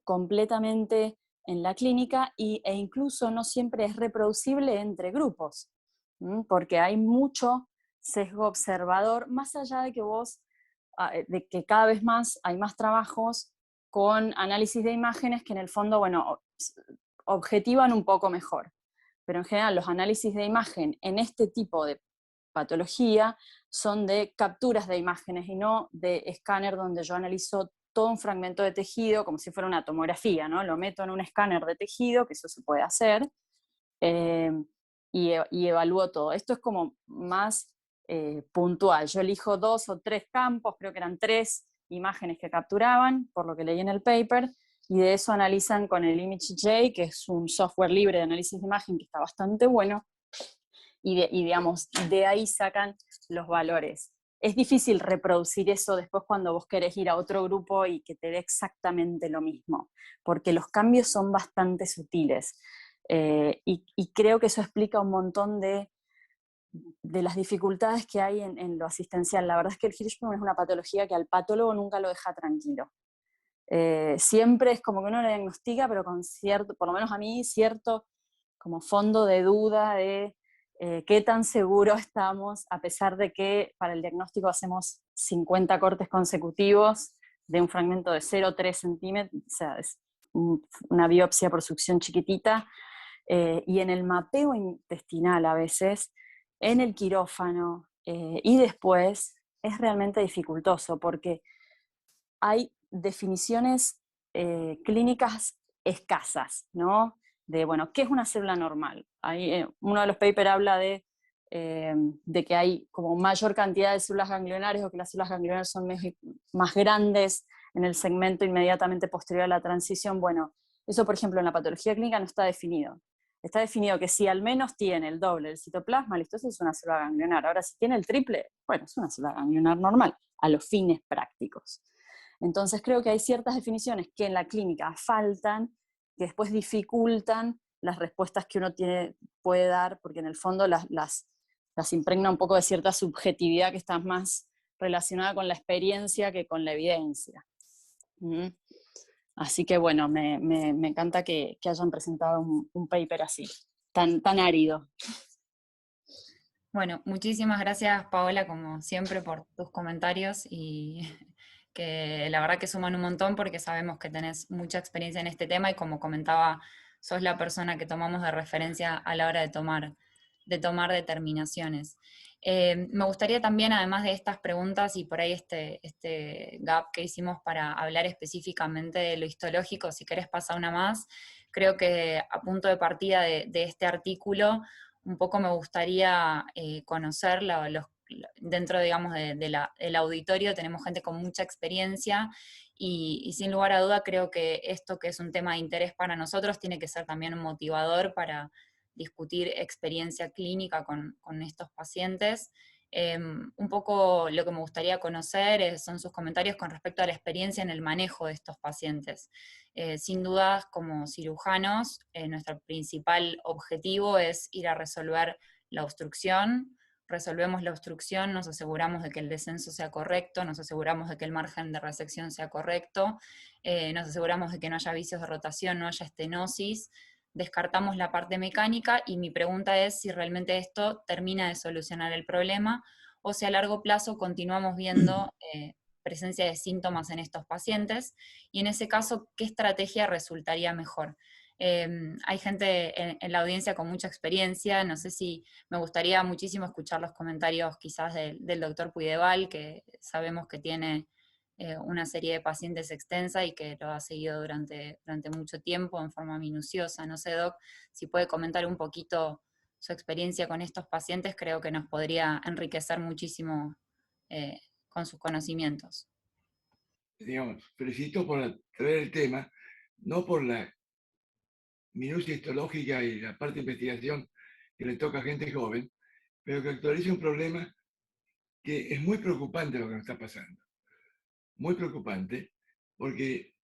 completamente en la clínica e incluso no siempre es reproducible entre grupos, porque hay mucho sesgo observador, más allá de que de que cada vez más hay más trabajos con análisis de imágenes que en el fondo, bueno, objetivan un poco mejor. Pero en general los análisis de imagen en este tipo de patología son de capturas de imágenes y no de escáner donde yo analizo todo un fragmento de tejido como si fuera una tomografía, ¿no? Lo meto en un escáner de tejido, que eso se puede hacer, y evalúo todo. Esto es como más puntual. Yo elijo 2 o 3 campos, creo que eran 3 imágenes que capturaban, por lo que leí en el paper, y de eso analizan con el ImageJ, que es un software libre de análisis de imagen que está bastante bueno, y digamos, de ahí sacan los valores. Es difícil reproducir eso después cuando vos querés ir a otro grupo y que te dé exactamente lo mismo, porque los cambios son bastante sutiles. Y creo que eso explica un montón de las dificultades que hay en lo asistencial. La verdad es que el Hirschsprung es una patología que al patólogo nunca lo deja tranquilo. Siempre es como que uno lo diagnostica, pero con cierto, por lo menos a mí, cierto como fondo de duda de qué tan seguros estamos, a pesar de que para el diagnóstico hacemos 50 cortes consecutivos de un fragmento de 0,3 centímetros, o sea, es una biopsia por succión chiquitita, y en el mapeo intestinal a veces, en el quirófano y después, es realmente dificultoso, porque hay definiciones clínicas escasas, ¿no? De, bueno, ¿qué es una célula normal? Uno de los papers habla de que hay como mayor cantidad de células ganglionares o que las células ganglionares son más grandes en el segmento inmediatamente posterior a la transición. Bueno, eso, por ejemplo, en la patología clínica no está definido. Está definido que si al menos tiene el doble del citoplasma, listo, eso es una célula ganglionar. Ahora, si tiene el triple, bueno, es una célula ganglionar normal, a los fines prácticos. Entonces creo que hay ciertas definiciones que en la clínica faltan, que después dificultan las respuestas que uno puede dar, porque en el fondo las impregna un poco de cierta subjetividad que está más relacionada con la experiencia que con la evidencia. Así que bueno, me encanta que hayan presentado un paper así, tan árido. Bueno, muchísimas gracias, Paola, como siempre, por tus comentarios y que la verdad que suman un montón porque sabemos que tenés mucha experiencia en este tema y como comentaba, sos la persona que tomamos de referencia a la hora de tomar determinaciones. Me gustaría también, además de estas preguntas y por ahí este gap que hicimos para hablar específicamente de lo histológico, si querés pasar una más, creo que a punto de partida de este artículo, un poco me gustaría conocer dentro, digamos, del auditorio tenemos gente con mucha experiencia y sin lugar a duda creo que esto que es un tema de interés para nosotros tiene que ser también un motivador para discutir experiencia clínica con estos pacientes. Un poco lo que me gustaría conocer son sus comentarios con respecto a la experiencia en el manejo de estos pacientes. Sin dudas, como cirujanos, nuestro principal objetivo es ir a resolver la obstrucción. Resolvemos la obstrucción, nos aseguramos de que el descenso sea correcto, nos aseguramos de que el margen de resección sea correcto, nos aseguramos de que no haya vicios de rotación, no haya estenosis. descartamos la parte mecánica y mi pregunta es si realmente esto termina de solucionar el problema o si a largo plazo continuamos viendo presencia de síntomas en estos pacientes y en ese caso, ¿qué estrategia resultaría mejor? Hay gente en la audiencia con mucha experiencia, no sé si me gustaría muchísimo escuchar los comentarios quizás del doctor Puideval, que sabemos que tiene una serie de pacientes extensa y que lo ha seguido durante mucho tiempo en forma minuciosa. No sé, Doc, si puede comentar un poquito su experiencia con estos pacientes, creo que nos podría enriquecer muchísimo con sus conocimientos. Digamos, felicito por traer el tema, no por la minucia histológica y la parte de investigación que le toca a gente joven, pero que actualiza un problema que es muy preocupante lo que nos está pasando. Muy preocupante, porque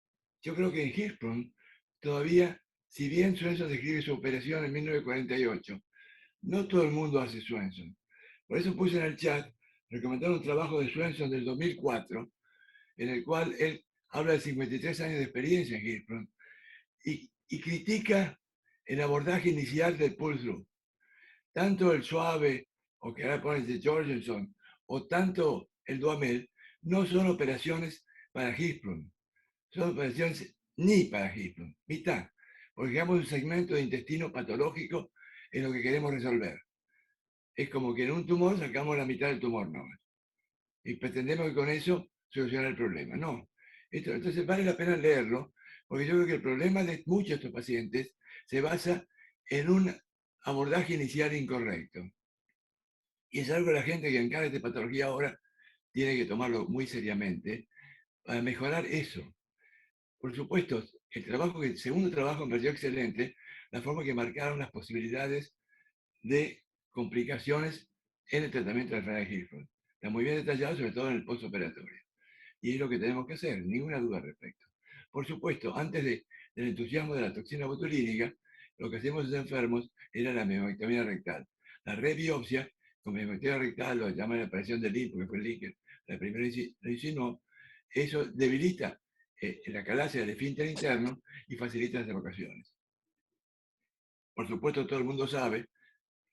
yo creo que en Hirschsprung todavía, si bien Swenson describe su operación en 1948, no todo el mundo hace Swenson. Por eso puse en el chat, recomendar un trabajo de Swenson del 2004, en el cual él habla de 53 años de experiencia en Hirschsprung y critica el abordaje inicial del pull-through. Tanto el suave, o que ahora pones de Jorgensen, o tanto el Duhamel, no son operaciones para Hirschsprung. Son operaciones ni para Hirschsprung, mitad. Porque dejamos un segmento de intestino patológico en lo que queremos resolver. Es como que en un tumor sacamos la mitad del tumor nomás. Y pretendemos que con eso solucionar el problema. No. Entonces vale la pena leerlo, porque yo creo que el problema de muchos de estos pacientes se basa en un abordaje inicial incorrecto. Y es algo que la gente que encara esta patología ahora tiene que tomarlo muy seriamente para mejorar eso. Por supuesto, el segundo trabajo me pareció excelente, la forma que marcaron las posibilidades de complicaciones en el tratamiento de la enfermedad de Hirschsprung. Está muy bien detallado, sobre todo en el postoperatorio. Y es lo que tenemos que hacer, ninguna duda al respecto. Por supuesto, antes del entusiasmo de la toxina botulínica, lo que hacemos en los enfermos era la memectomía rectal. La rebiopsia con memectomía rectal, lo llaman la aparición del LIN, porque fue el LIN que la primera lo insinuó, eso debilita la calacia del esfínter interno y facilita las evacuaciones. Por supuesto, todo el mundo sabe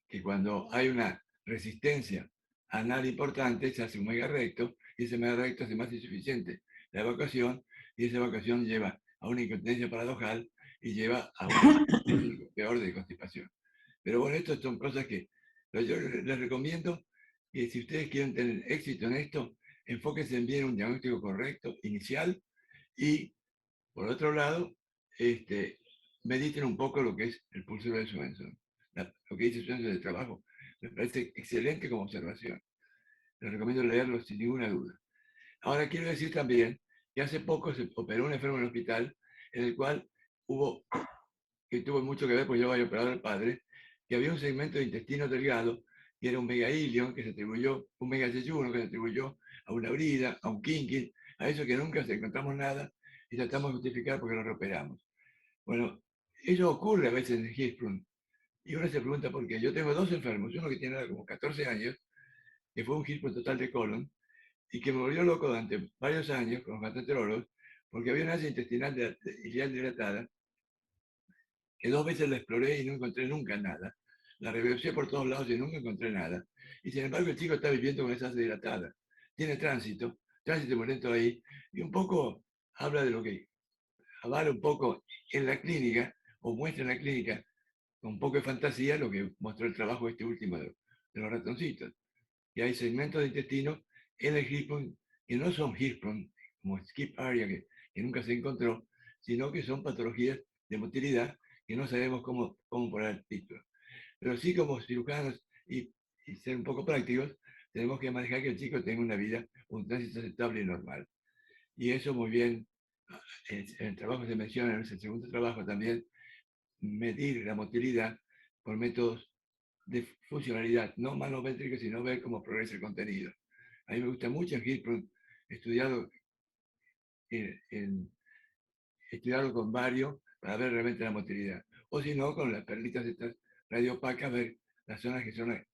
que cuando hay una resistencia anal importante, se hace un megarrecto, y ese megarrecto hace más insuficiente la evacuación, y esa evacuación lleva a una incontinencia paradojal y lleva a un peor de constipación. Pero bueno, estas son cosas que yo les recomiendo que si ustedes quieren tener éxito en esto, enfóquense en bien un diagnóstico correcto, inicial, y por otro lado, mediten un poco lo que es el pulso de Swenson. Lo que dice Swenson de trabajo me parece excelente como observación. Les recomiendo leerlo sin ninguna duda. Ahora quiero decir también que hace poco se operó un enfermo en el hospital en el cual que tuvo mucho que ver, pues yo había operado al padre, que había un segmento de intestino delgado que era un megailion que se atribuyó, un megayeyuno que se atribuyó a una brida, a un kinkin, a eso que nunca se encontramos nada y tratamos de justificar porque lo reoperamos. Bueno, eso ocurre a veces en Hirschsprung. Y uno se pregunta por qué. Yo tengo dos enfermos, uno que tiene como 14 años, que fue un Hirschsprung total de colon, y que me volvió loco durante varios años con los gastroenterólogos, porque había una asa intestinal ileal dilatada, que 2 veces la exploré y no encontré nunca nada. La rebiopsié por todos lados y nunca encontré nada. Y sin embargo el chico está viviendo con esa asa dilatada. Tiene tránsito muy lento ahí, y un poco habla de lo que avala un poco en la clínica, o muestra en la clínica, con un poco de fantasía, lo que mostró el trabajo este último de los ratoncitos. Y hay segmentos de intestino en el Hirschsprung que no son Hirschsprung, como skip area, que nunca se encontró, sino que son patologías de motilidad que no sabemos cómo poner el título. Pero sí, como cirujanos y ser un poco prácticos, tenemos que manejar que el chico tenga una vida, un tránsito aceptable y normal. Y eso muy bien, en el trabajo se menciona, en el segundo trabajo también, medir la motilidad por métodos de funcionalidad, no manométricos, sino ver cómo progresa el contenido. A mí me gusta mucho en Hirschsprung, estudiado con varios para ver realmente la motilidad. O si no, con las perlitas estas radiopacas, ver las zonas que son.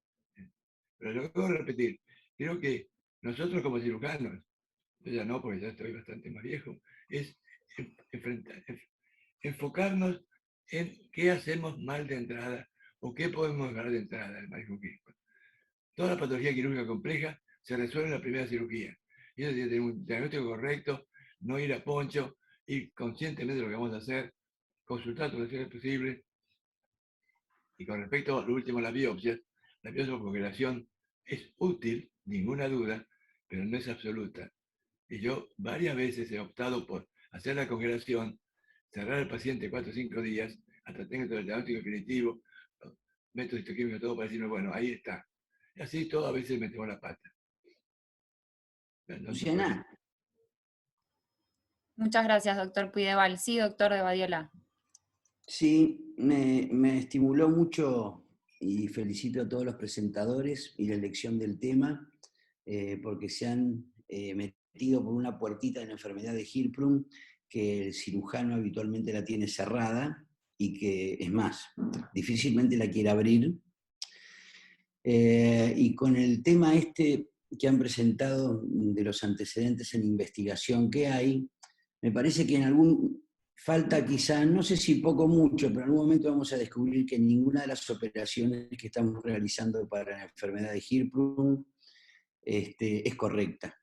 Pero lo que puedo repetir, creo que nosotros como cirujanos, yo ya no, porque ya estoy bastante más viejo, es enfocarnos en qué hacemos mal de entrada o qué podemos mejorar de entrada del manejo Hirschsprung. Toda la patología quirúrgica compleja se resuelve en la primera cirugía. Y eso tiene que tener un diagnóstico correcto, no ir a poncho, ir conscientemente de lo que vamos a hacer, consultar todas las opciones posibles. Y con respecto a lo último, la biopsia por congelación es útil, ninguna duda, pero no es absoluta. Y yo varias veces he optado por hacer la congelación, cerrar al paciente 4 o 5 días, hasta tenga todo el diagnóstico definitivo, método histoquímico, todo para decirme, bueno, ahí está. Y así todo a veces metemos la pata. Luciana. Muchas gracias, doctor Puideval. Sí, doctor de Badiola. Sí, me estimuló mucho y felicito a todos los presentadores y la elección del tema, porque se han metido por una puertita en la enfermedad de Hirschsprung que el cirujano habitualmente la tiene cerrada y que, es más, difícilmente la quiere abrir. Y con el tema este que han presentado de los antecedentes en investigación que hay, me parece que en algún falta quizá, no sé si poco o mucho, pero en algún momento vamos a descubrir que ninguna de las operaciones que estamos realizando para la enfermedad de Hirschsprung es correcta.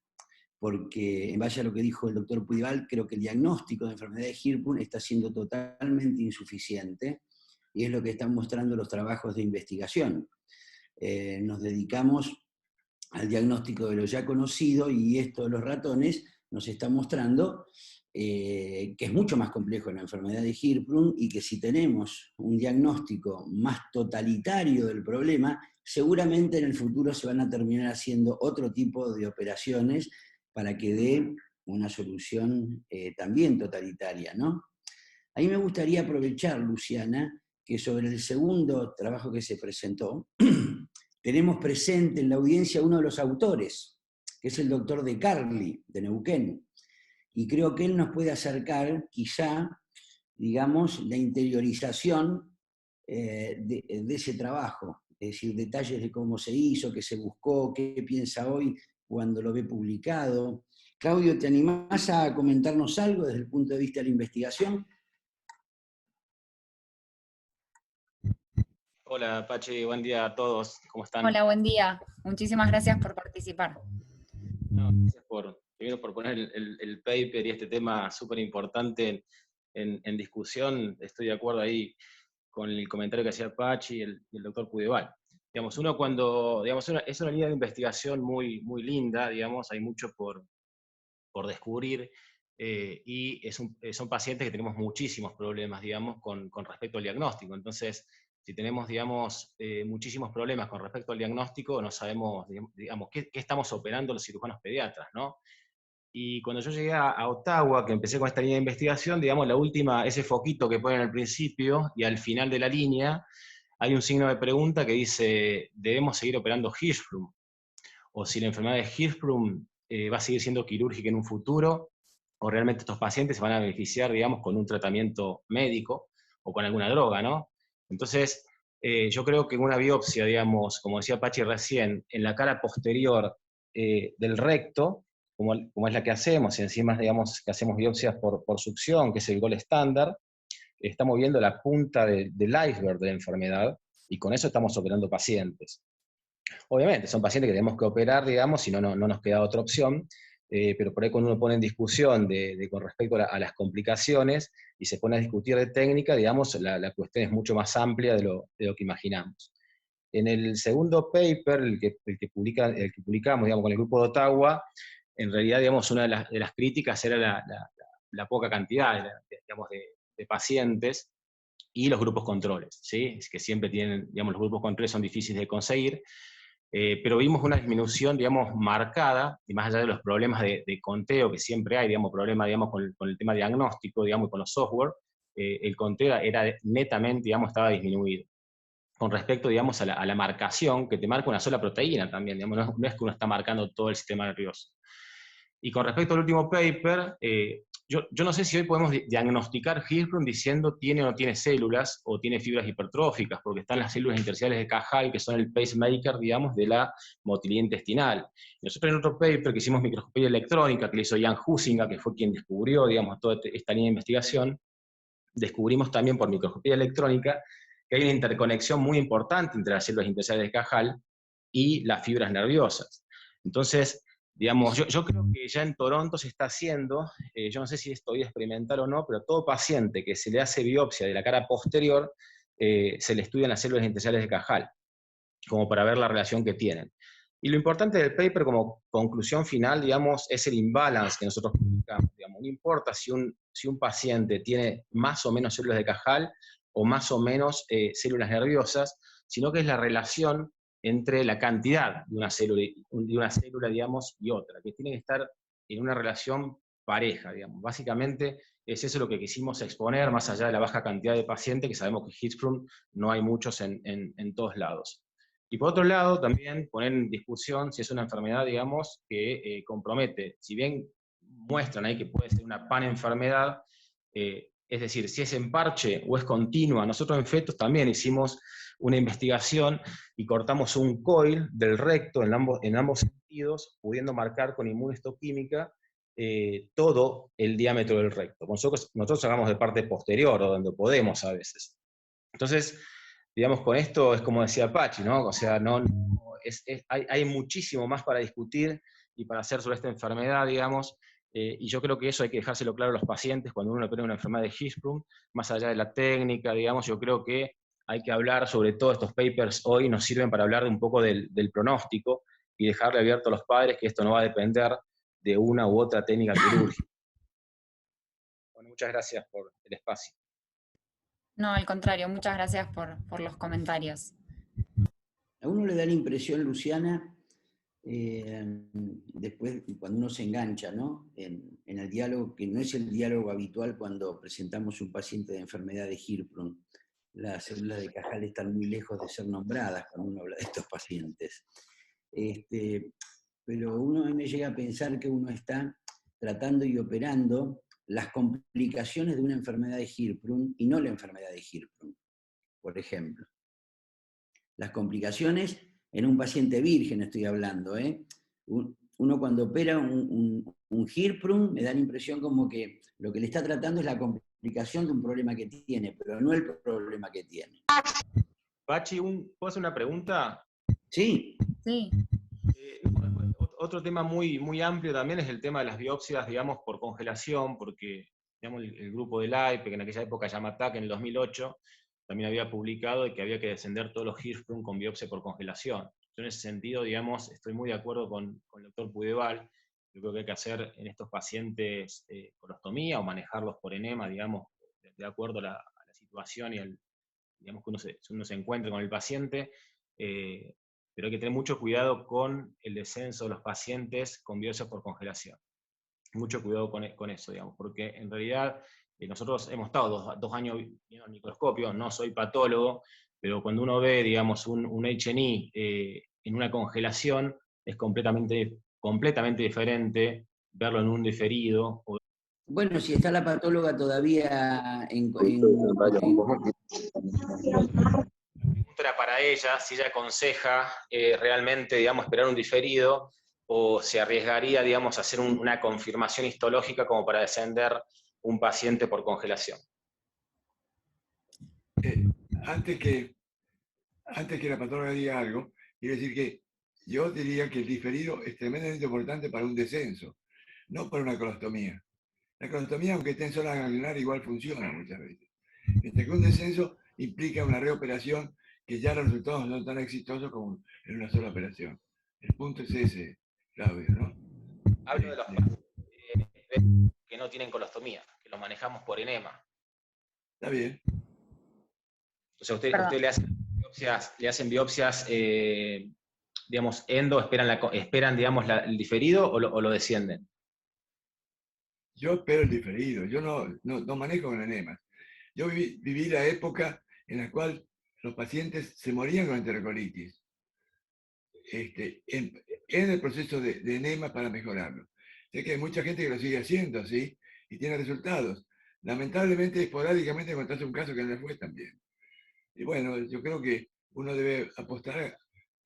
Porque en base a lo que dijo el doctor Puideval, creo que el diagnóstico de enfermedad de Hirschsprung está siendo totalmente insuficiente, y es lo que están mostrando los trabajos de investigación. Nos dedicamos al diagnóstico de lo ya conocido, y esto de los ratones nos está mostrando que es mucho más complejo la enfermedad de Hirschsprung, y que si tenemos un diagnóstico más totalitario del problema, seguramente en el futuro se van a terminar haciendo otro tipo de operaciones para que dé una solución también totalitaria, ¿no? Ahí me gustaría aprovechar, Luciana, que sobre el segundo trabajo que se presentó, tenemos presente en la audiencia uno de los autores, que es el doctor De Carli, de Neuquén, y creo que él nos puede acercar, quizá, digamos, la interiorización de ese trabajo, es decir, detalles de cómo se hizo, qué se buscó, qué piensa hoy cuando lo ve publicado. Claudio, ¿te animás a comentarnos algo desde el punto de vista de la investigación? Hola, Pachi, buen día a todos, ¿cómo están? Hola, buen día. Muchísimas gracias por participar. No, gracias primero por poner el paper y este tema súper importante en discusión. Estoy de acuerdo ahí con el comentario que hacía Pachi y el doctor Puideval. Digamos, uno cuando, digamos, es una línea de investigación muy, muy linda, digamos, hay mucho por descubrir, y son pacientes que tenemos muchísimos problemas, digamos, con respecto al diagnóstico. Entonces, si tenemos, digamos, muchísimos problemas con respecto al diagnóstico, no sabemos, digamos, qué estamos operando los cirujanos pediatras, ¿no? Y cuando yo llegué a Ottawa, que empecé con esta línea de investigación, digamos, la última, ese foquito que ponen al principio y al final de la línea, hay un signo de pregunta que dice, ¿debemos seguir operando Hirschsprung? O si la enfermedad de Hirschsprung va a seguir siendo quirúrgica en un futuro, o realmente estos pacientes se van a beneficiar, digamos, con un tratamiento médico o con alguna droga, ¿no? Entonces, yo creo que en una biopsia, digamos, como decía Pachi recién, en la cara posterior del recto, como es la que hacemos, y encima, digamos, que hacemos biopsias por succión, que es el gold estándar, estamos viendo la punta del iceberg de la enfermedad, y con eso estamos operando pacientes. Obviamente, son pacientes que tenemos que operar, digamos, si no nos queda otra opción, pero por ahí cuando uno pone en discusión con respecto a las complicaciones y se pone a discutir de técnica, digamos, la cuestión es mucho más amplia de lo que imaginamos. En el segundo paper, el que publicamos, digamos, con el grupo de Ottawa, en realidad, digamos, una de las críticas era la poca cantidad, digamos, de pacientes y los grupos controles, ¿sí? Es que siempre tienen, digamos, los grupos controles son difíciles de conseguir, pero vimos una disminución, digamos, marcada, y más allá de los problemas de conteo que siempre hay, digamos, problemas, digamos, con el tema diagnóstico, digamos, y con los software, el conteo era netamente, digamos, estaba disminuido. Con respecto, digamos, a la marcación, que te marca una sola proteína también, digamos, no es que uno está marcando todo el sistema nervioso. Y con respecto al último paper, yo no sé si hoy podemos diagnosticar Hirschsprung diciendo tiene o no tiene células, o tiene fibras hipertróficas, porque están las células intersticiales de Cajal, que son el pacemaker, digamos, de la motilidad intestinal. Nosotros en otro paper que hicimos microscopía electrónica, que le hizo Jan Huizinga, que fue quien descubrió, digamos, toda esta línea de investigación, descubrimos también por microscopía electrónica que hay una interconexión muy importante entre las células intersticiales de Cajal y las fibras nerviosas. Entonces, digamos, yo creo que ya en Toronto se está haciendo, yo no sé si esto hoy es experimental o no, pero todo paciente que se le hace biopsia de la cara posterior, se le estudian las células intersticiales de Cajal, como para ver la relación que tienen. Y lo importante del paper como conclusión final, digamos, es el imbalance que nosotros publicamos. Digamos, no importa si un paciente tiene más o menos células de Cajal o más o menos células nerviosas, sino que es la relación entre la cantidad de una célula, digamos, y otra, que tiene que estar en una relación pareja, digamos. Básicamente es eso lo que quisimos exponer, más allá de la baja cantidad de pacientes, que sabemos que Hirschsprung no hay muchos en todos lados. Y por otro lado, también poner en discusión si es una enfermedad, digamos, que compromete, si bien muestran ahí que puede ser una panenfermedad, es decir, si es en parche o es continua. Nosotros en fetos también hicimos una investigación y cortamos un coil del recto en ambos sentidos, pudiendo marcar con inmunohistoquímica todo el diámetro del recto. Nosotros sacamos de parte posterior, o donde podemos a veces. Entonces, digamos, con esto es como decía Pachi, ¿no? O sea, hay muchísimo más para discutir y para hacer sobre esta enfermedad, digamos, y yo creo que eso hay que dejárselo claro a los pacientes cuando uno tiene una enfermedad de Hirschsprung, más allá de la técnica, digamos, yo creo que hay que hablar sobre todo estos papers hoy, nos sirven para hablar de un poco del pronóstico y dejarle abierto a los padres que esto no va a depender de una u otra técnica quirúrgica. Bueno, muchas gracias por el espacio. No, al contrario, muchas gracias por los comentarios. A uno le da la impresión, Luciana, después cuando uno se engancha, ¿no? en el diálogo, que no es el diálogo habitual cuando presentamos un paciente de enfermedad de Hirschsprung. Las células de Cajal están muy lejos de ser nombradas cuando uno habla de estos pacientes. Pero uno a mí me llega a pensar que uno está tratando y operando las complicaciones de una enfermedad de Hirschsprung y no la enfermedad de Hirschsprung, por ejemplo. Las complicaciones en un paciente virgen estoy hablando. Uno cuando opera un Hirschsprung me da la impresión como que lo que le está tratando es la complicación de un problema que tiene, pero no el problema que tiene. Pachi, ¿puedo hacer una pregunta? Sí. Sí. Otro tema muy, muy amplio también es el tema de las biopsias, digamos, por congelación, porque digamos, el grupo del AIPE, que en aquella época Yamatak, en el 2008, también había publicado que había que descender todos los Hirschsprung con biopsia por congelación. Yo en ese sentido, digamos, estoy muy de acuerdo con el doctor Pudeval. Yo creo que hay que hacer en estos pacientes colostomía o manejarlos por enema, digamos, de acuerdo a la situación y digamos que uno se encuentre con el paciente. Pero hay que tener mucho cuidado con el descenso de los pacientes con biopsia por congelación. Mucho cuidado con eso, digamos, porque en realidad nosotros hemos estado dos años viendo el microscopio, no soy patólogo, pero cuando uno ve, digamos, un HNI en una congelación, es completamente diferente verlo en un diferido. Bueno, si está la patóloga todavía Era para ella, si ella aconseja realmente, digamos, esperar un diferido, o se arriesgaría, digamos, a hacer una confirmación histológica como para descender un paciente por congelación. Antes que la patóloga diga algo, quiero decir que yo diría que el diferido es tremendamente importante para un descenso, no para una colostomía. La colostomía, aunque esté en zona ganglionar, igual funciona muchas veces. Mientras que un descenso implica una reoperación que ya los resultados no son tan exitosos como en una sola operación. El punto es ese, Claudio, ¿no? Hablo de los pacientes que no tienen colostomía, que los manejamos por enema. Está bien. O sea, usted le hacen biopsias, digamos, endo, esperan digamos, el diferido o lo descienden. Yo espero el diferido, yo no manejo con enemas. Yo viví la época en la cual los pacientes se morían con enterocolitis. En el proceso de enema para mejorarlo. Sé que hay mucha gente que lo sigue haciendo así y tiene resultados. Lamentablemente, esporádicamente encontrarse un caso que no le fue tan bien. Y bueno, yo creo que uno debe apostar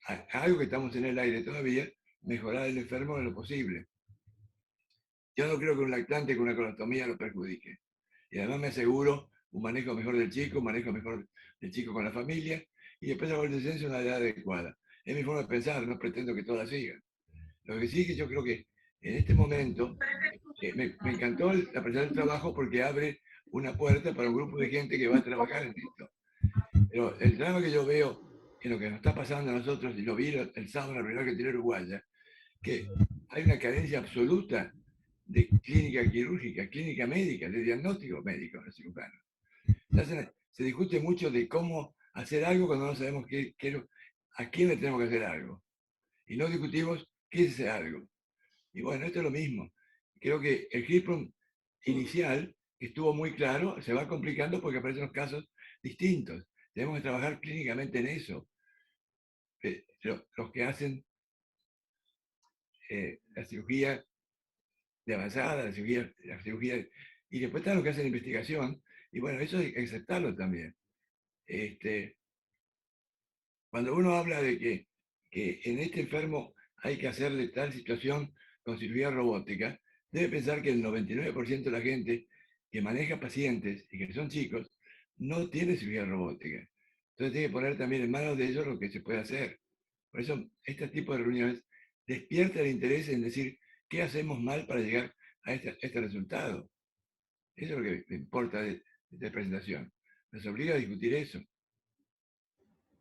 a algo que estamos en el aire todavía, mejorar el enfermo en lo posible. Yo no creo que un lactante con una colostomía lo perjudique. Y además me aseguro un manejo mejor del chico, un manejo mejor del chico con la familia, y después la adolescencia una edad adecuada. Es mi forma de pensar, no pretendo que todas sigan. Lo que sí es que yo creo que en este momento me encantó la presentación del trabajo porque abre una puerta para un grupo de gente que va a trabajar en esto. Pero el drama que yo veo en lo que nos está pasando a nosotros, y lo vi el sábado en la reunión que tiene Uruguaya, que hay una carencia absoluta de clínica quirúrgica, clínica médica, de diagnóstico médico en el cirujano. Se discute mucho de cómo hacer algo cuando no sabemos a quién le tenemos que hacer algo. Y no discutimos qué es ese algo. Y bueno, esto es lo mismo. Creo que el HIPROM inicial, que estuvo muy claro, se va complicando porque aparecen los casos distintos. Tenemos que trabajar clínicamente en eso. Los que hacen la cirugía de avanzada, la cirugía, y después están los que hacen investigación, y bueno, eso hay que aceptarlo también. Cuando uno habla de que en este enfermo hay que hacerle tal situación con cirugía robótica, debe pensar que el 99% de la gente que maneja pacientes y que son chicos no tiene cirugía robótica. Entonces tiene que poner también en manos de ellos lo que se puede hacer. Por eso este tipo de reuniones despierta el interés en decir qué hacemos mal para llegar a este resultado. Eso es lo que me importa de esta presentación. Nos obliga a discutir eso.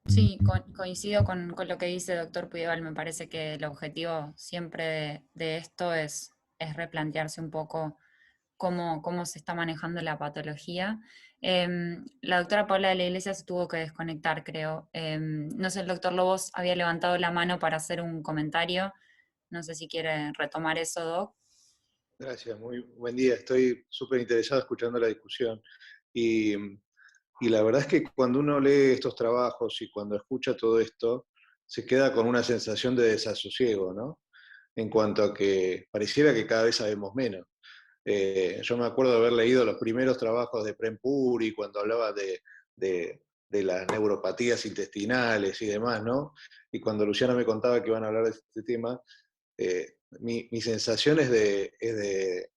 Sí, coincido con lo que dice el doctor Puyol. Me parece que el objetivo siempre de esto es replantearse un poco cómo se está manejando la patología. La doctora Paula de la Iglesia se tuvo que desconectar, creo. No sé, el doctor Lobos había levantado la mano para hacer un comentario. No sé si quiere retomar eso, Doc. Gracias, muy buen día. Estoy súper interesado escuchando la discusión. Y la verdad es que cuando uno lee estos trabajos y cuando escucha todo esto, se queda con una sensación de desasosiego, ¿no? En cuanto a que pareciera que cada vez sabemos menos. Yo me acuerdo de haber leído los primeros trabajos de Prem Puri cuando hablaba de las neuropatías intestinales y demás, ¿no? Y cuando Luciana me contaba que iban a hablar de este tema, mi sensación es de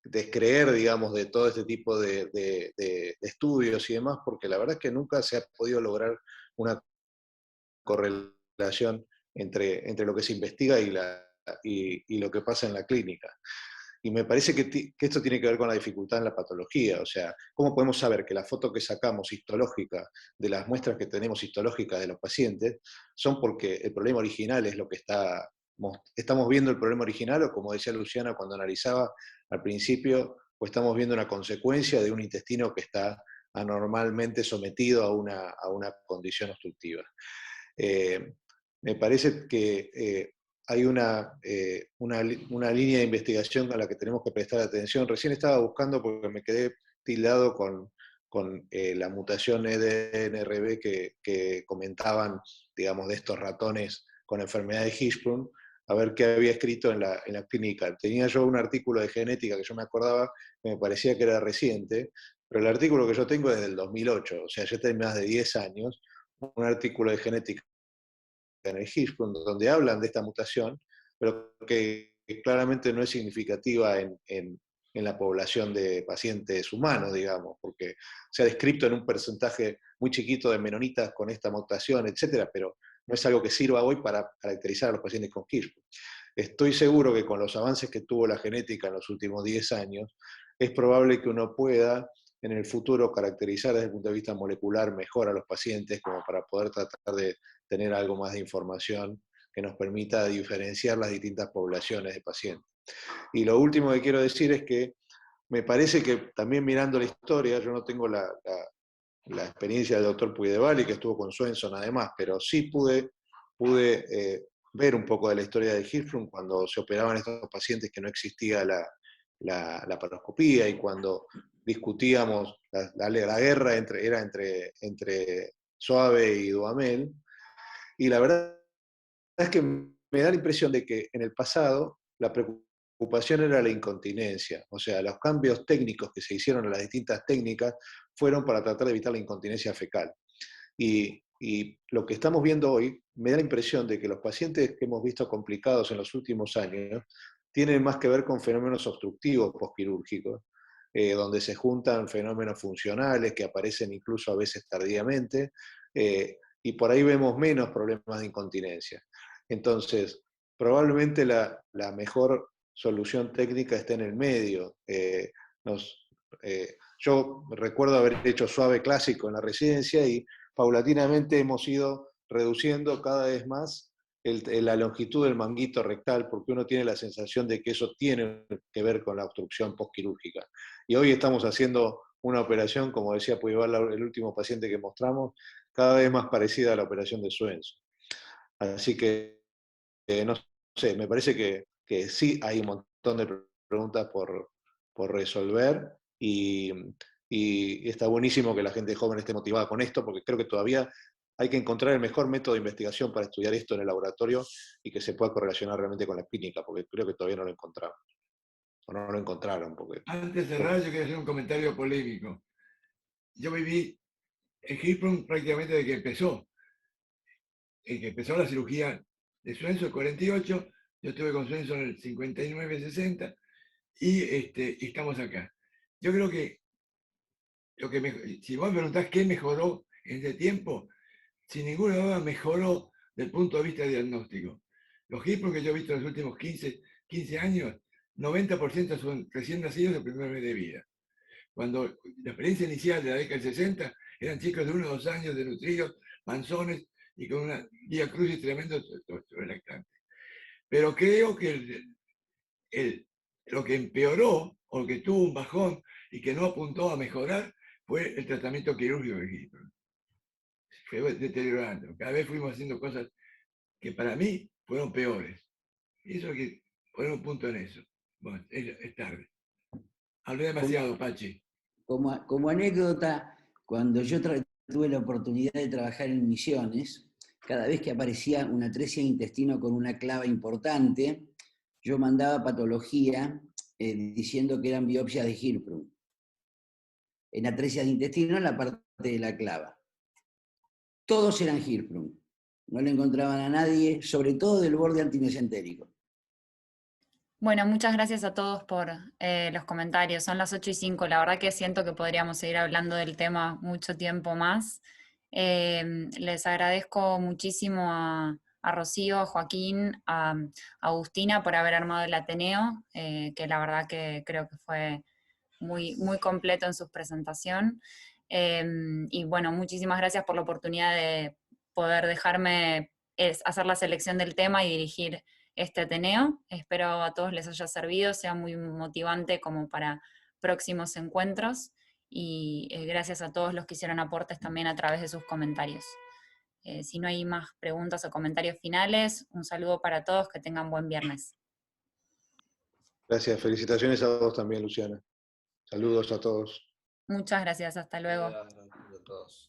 descreer, digamos, de todo este tipo de estudios y demás, porque la verdad es que nunca se ha podido lograr una correlación entre lo que se investiga y lo que pasa en la clínica. Y me parece que esto tiene que ver con la dificultad en la patología. O sea, ¿cómo podemos saber que la foto que sacamos histológica de las muestras que tenemos histológicas de los pacientes son porque el problema original es lo que estamos viendo el problema original, o como decía Luciana cuando analizaba al principio, o estamos viendo una consecuencia de un intestino que está anormalmente sometido a una condición obstructiva? Me parece que hay una línea de investigación a la que tenemos que prestar atención. Recién estaba buscando porque me quedé tildado con la mutación EDNRB que comentaban, digamos, de estos ratones con enfermedad de Hirschsprung, a ver qué había escrito en la clínica. Tenía yo un artículo de genética que yo me acordaba, que me parecía que era reciente, pero el artículo que yo tengo es del 2008, o sea, ya tiene más de 10 años, un artículo de genética en el Hirschsprung, donde hablan de esta mutación, pero que claramente no es significativa en la población de pacientes humanos, digamos, porque se ha descrito en un porcentaje muy chiquito de menonitas con esta mutación, etcétera, pero no es algo que sirva hoy para caracterizar a los pacientes con Hirschsprung. Estoy seguro que con los avances que tuvo la genética en los últimos 10 años, es probable que uno pueda en el futuro caracterizar desde el punto de vista molecular mejor a los pacientes, como para poder tratar de tener algo más de información que nos permita diferenciar las distintas poblaciones de pacientes. Y lo último que quiero decir es que me parece que también mirando la historia, yo no tengo la experiencia del doctor Puydevall, que estuvo con Swenson además, pero sí pude ver un poco de la historia de Hirschsprung cuando se operaban estos pacientes que no existía la laparoscopía, y cuando discutíamos, la guerra era entre Soave y Duhamel, y la verdad es que me da la impresión de que en el pasado la preocupación era la incontinencia, o sea, los cambios técnicos que se hicieron en las distintas técnicas fueron para tratar de evitar la incontinencia fecal. Y lo que estamos viendo hoy me da la impresión de que los pacientes que hemos visto complicados en los últimos años tienen más que ver con fenómenos obstructivos postquirúrgicos donde se juntan fenómenos funcionales que aparecen incluso a veces tardíamente, y por ahí vemos menos problemas de incontinencia. Entonces, probablemente la mejor solución técnica está en el medio. Yo recuerdo haber hecho suave clásico en la residencia y paulatinamente hemos ido reduciendo cada vez más la longitud del manguito rectal, porque uno tiene la sensación de que eso tiene que ver con la obstrucción postquirúrgica. Y hoy estamos haciendo una operación, como decía Puyval, el último paciente que mostramos, cada vez más parecida a la operación de Soenzo. Así que, no sé, me parece que sí hay un montón de preguntas por resolver y está buenísimo que la gente joven esté motivada con esto, porque creo que todavía hay que encontrar el mejor método de investigación para estudiar esto en el laboratorio y que se pueda correlacionar realmente con la clínica, porque creo que todavía no lo encontramos. O no lo encontraron. Porque... Antes de cerrar, yo quería hacer un comentario polémico. Yo viví en Hirschsprung prácticamente desde que empezó. En que empezó la cirugía de Soenzo en el 48, yo estuve con Soenzo en el 59-60, y estamos acá. Yo creo que, si vos me preguntás qué mejoró en ese tiempo, sin ninguna duda mejoró desde el punto de vista diagnóstico. Los Hirschsprung que yo he visto en los últimos 15 años, 90% son recién nacidos de primer mes de vida. Cuando la experiencia inicial de la década del 60 eran chicos de 1 o 2 años, desnutridos, panzones y con una vía crucis tremendo sobre lactante. Pero creo que lo que empeoró o lo que tuvo un bajón y que no apuntó a mejorar fue el tratamiento quirúrgico de Hirschsprung. Fue deteriorando. Cada vez fuimos haciendo cosas que para mí fueron peores. Y eso hay que poner un punto en eso. Bueno, es tarde. Hablé demasiado, Pachi. Como anécdota, cuando yo tuve la oportunidad de trabajar en Misiones, cada vez que aparecía una atresia de intestino con una clava importante, yo mandaba patología diciendo que eran biopsias de Hirschsprung. En atresias de intestino, en la parte de la clava. Todos eran Hirschsprung. No le encontraban a nadie, sobre todo del borde antimesentérico. Bueno, muchas gracias a todos por los comentarios. Son las 8:05. La verdad que siento que podríamos seguir hablando del tema mucho tiempo más. Les agradezco muchísimo a Rocío, a Joaquín, a Agustina por haber armado el Ateneo, que la verdad que creo que fue muy, muy completo en su presentación. Y bueno, muchísimas gracias por la oportunidad de poder dejarme hacer la selección del tema y dirigir este Ateneo. Espero a todos les haya servido, sea muy motivante como para próximos encuentros, y gracias a todos los que hicieron aportes también a través de sus comentarios. Si no hay más preguntas o comentarios finales, un saludo para todos, que tengan buen viernes. Gracias, felicitaciones a vos también, Luciana. Saludos a todos. Muchas gracias, hasta luego. Gracias a todos.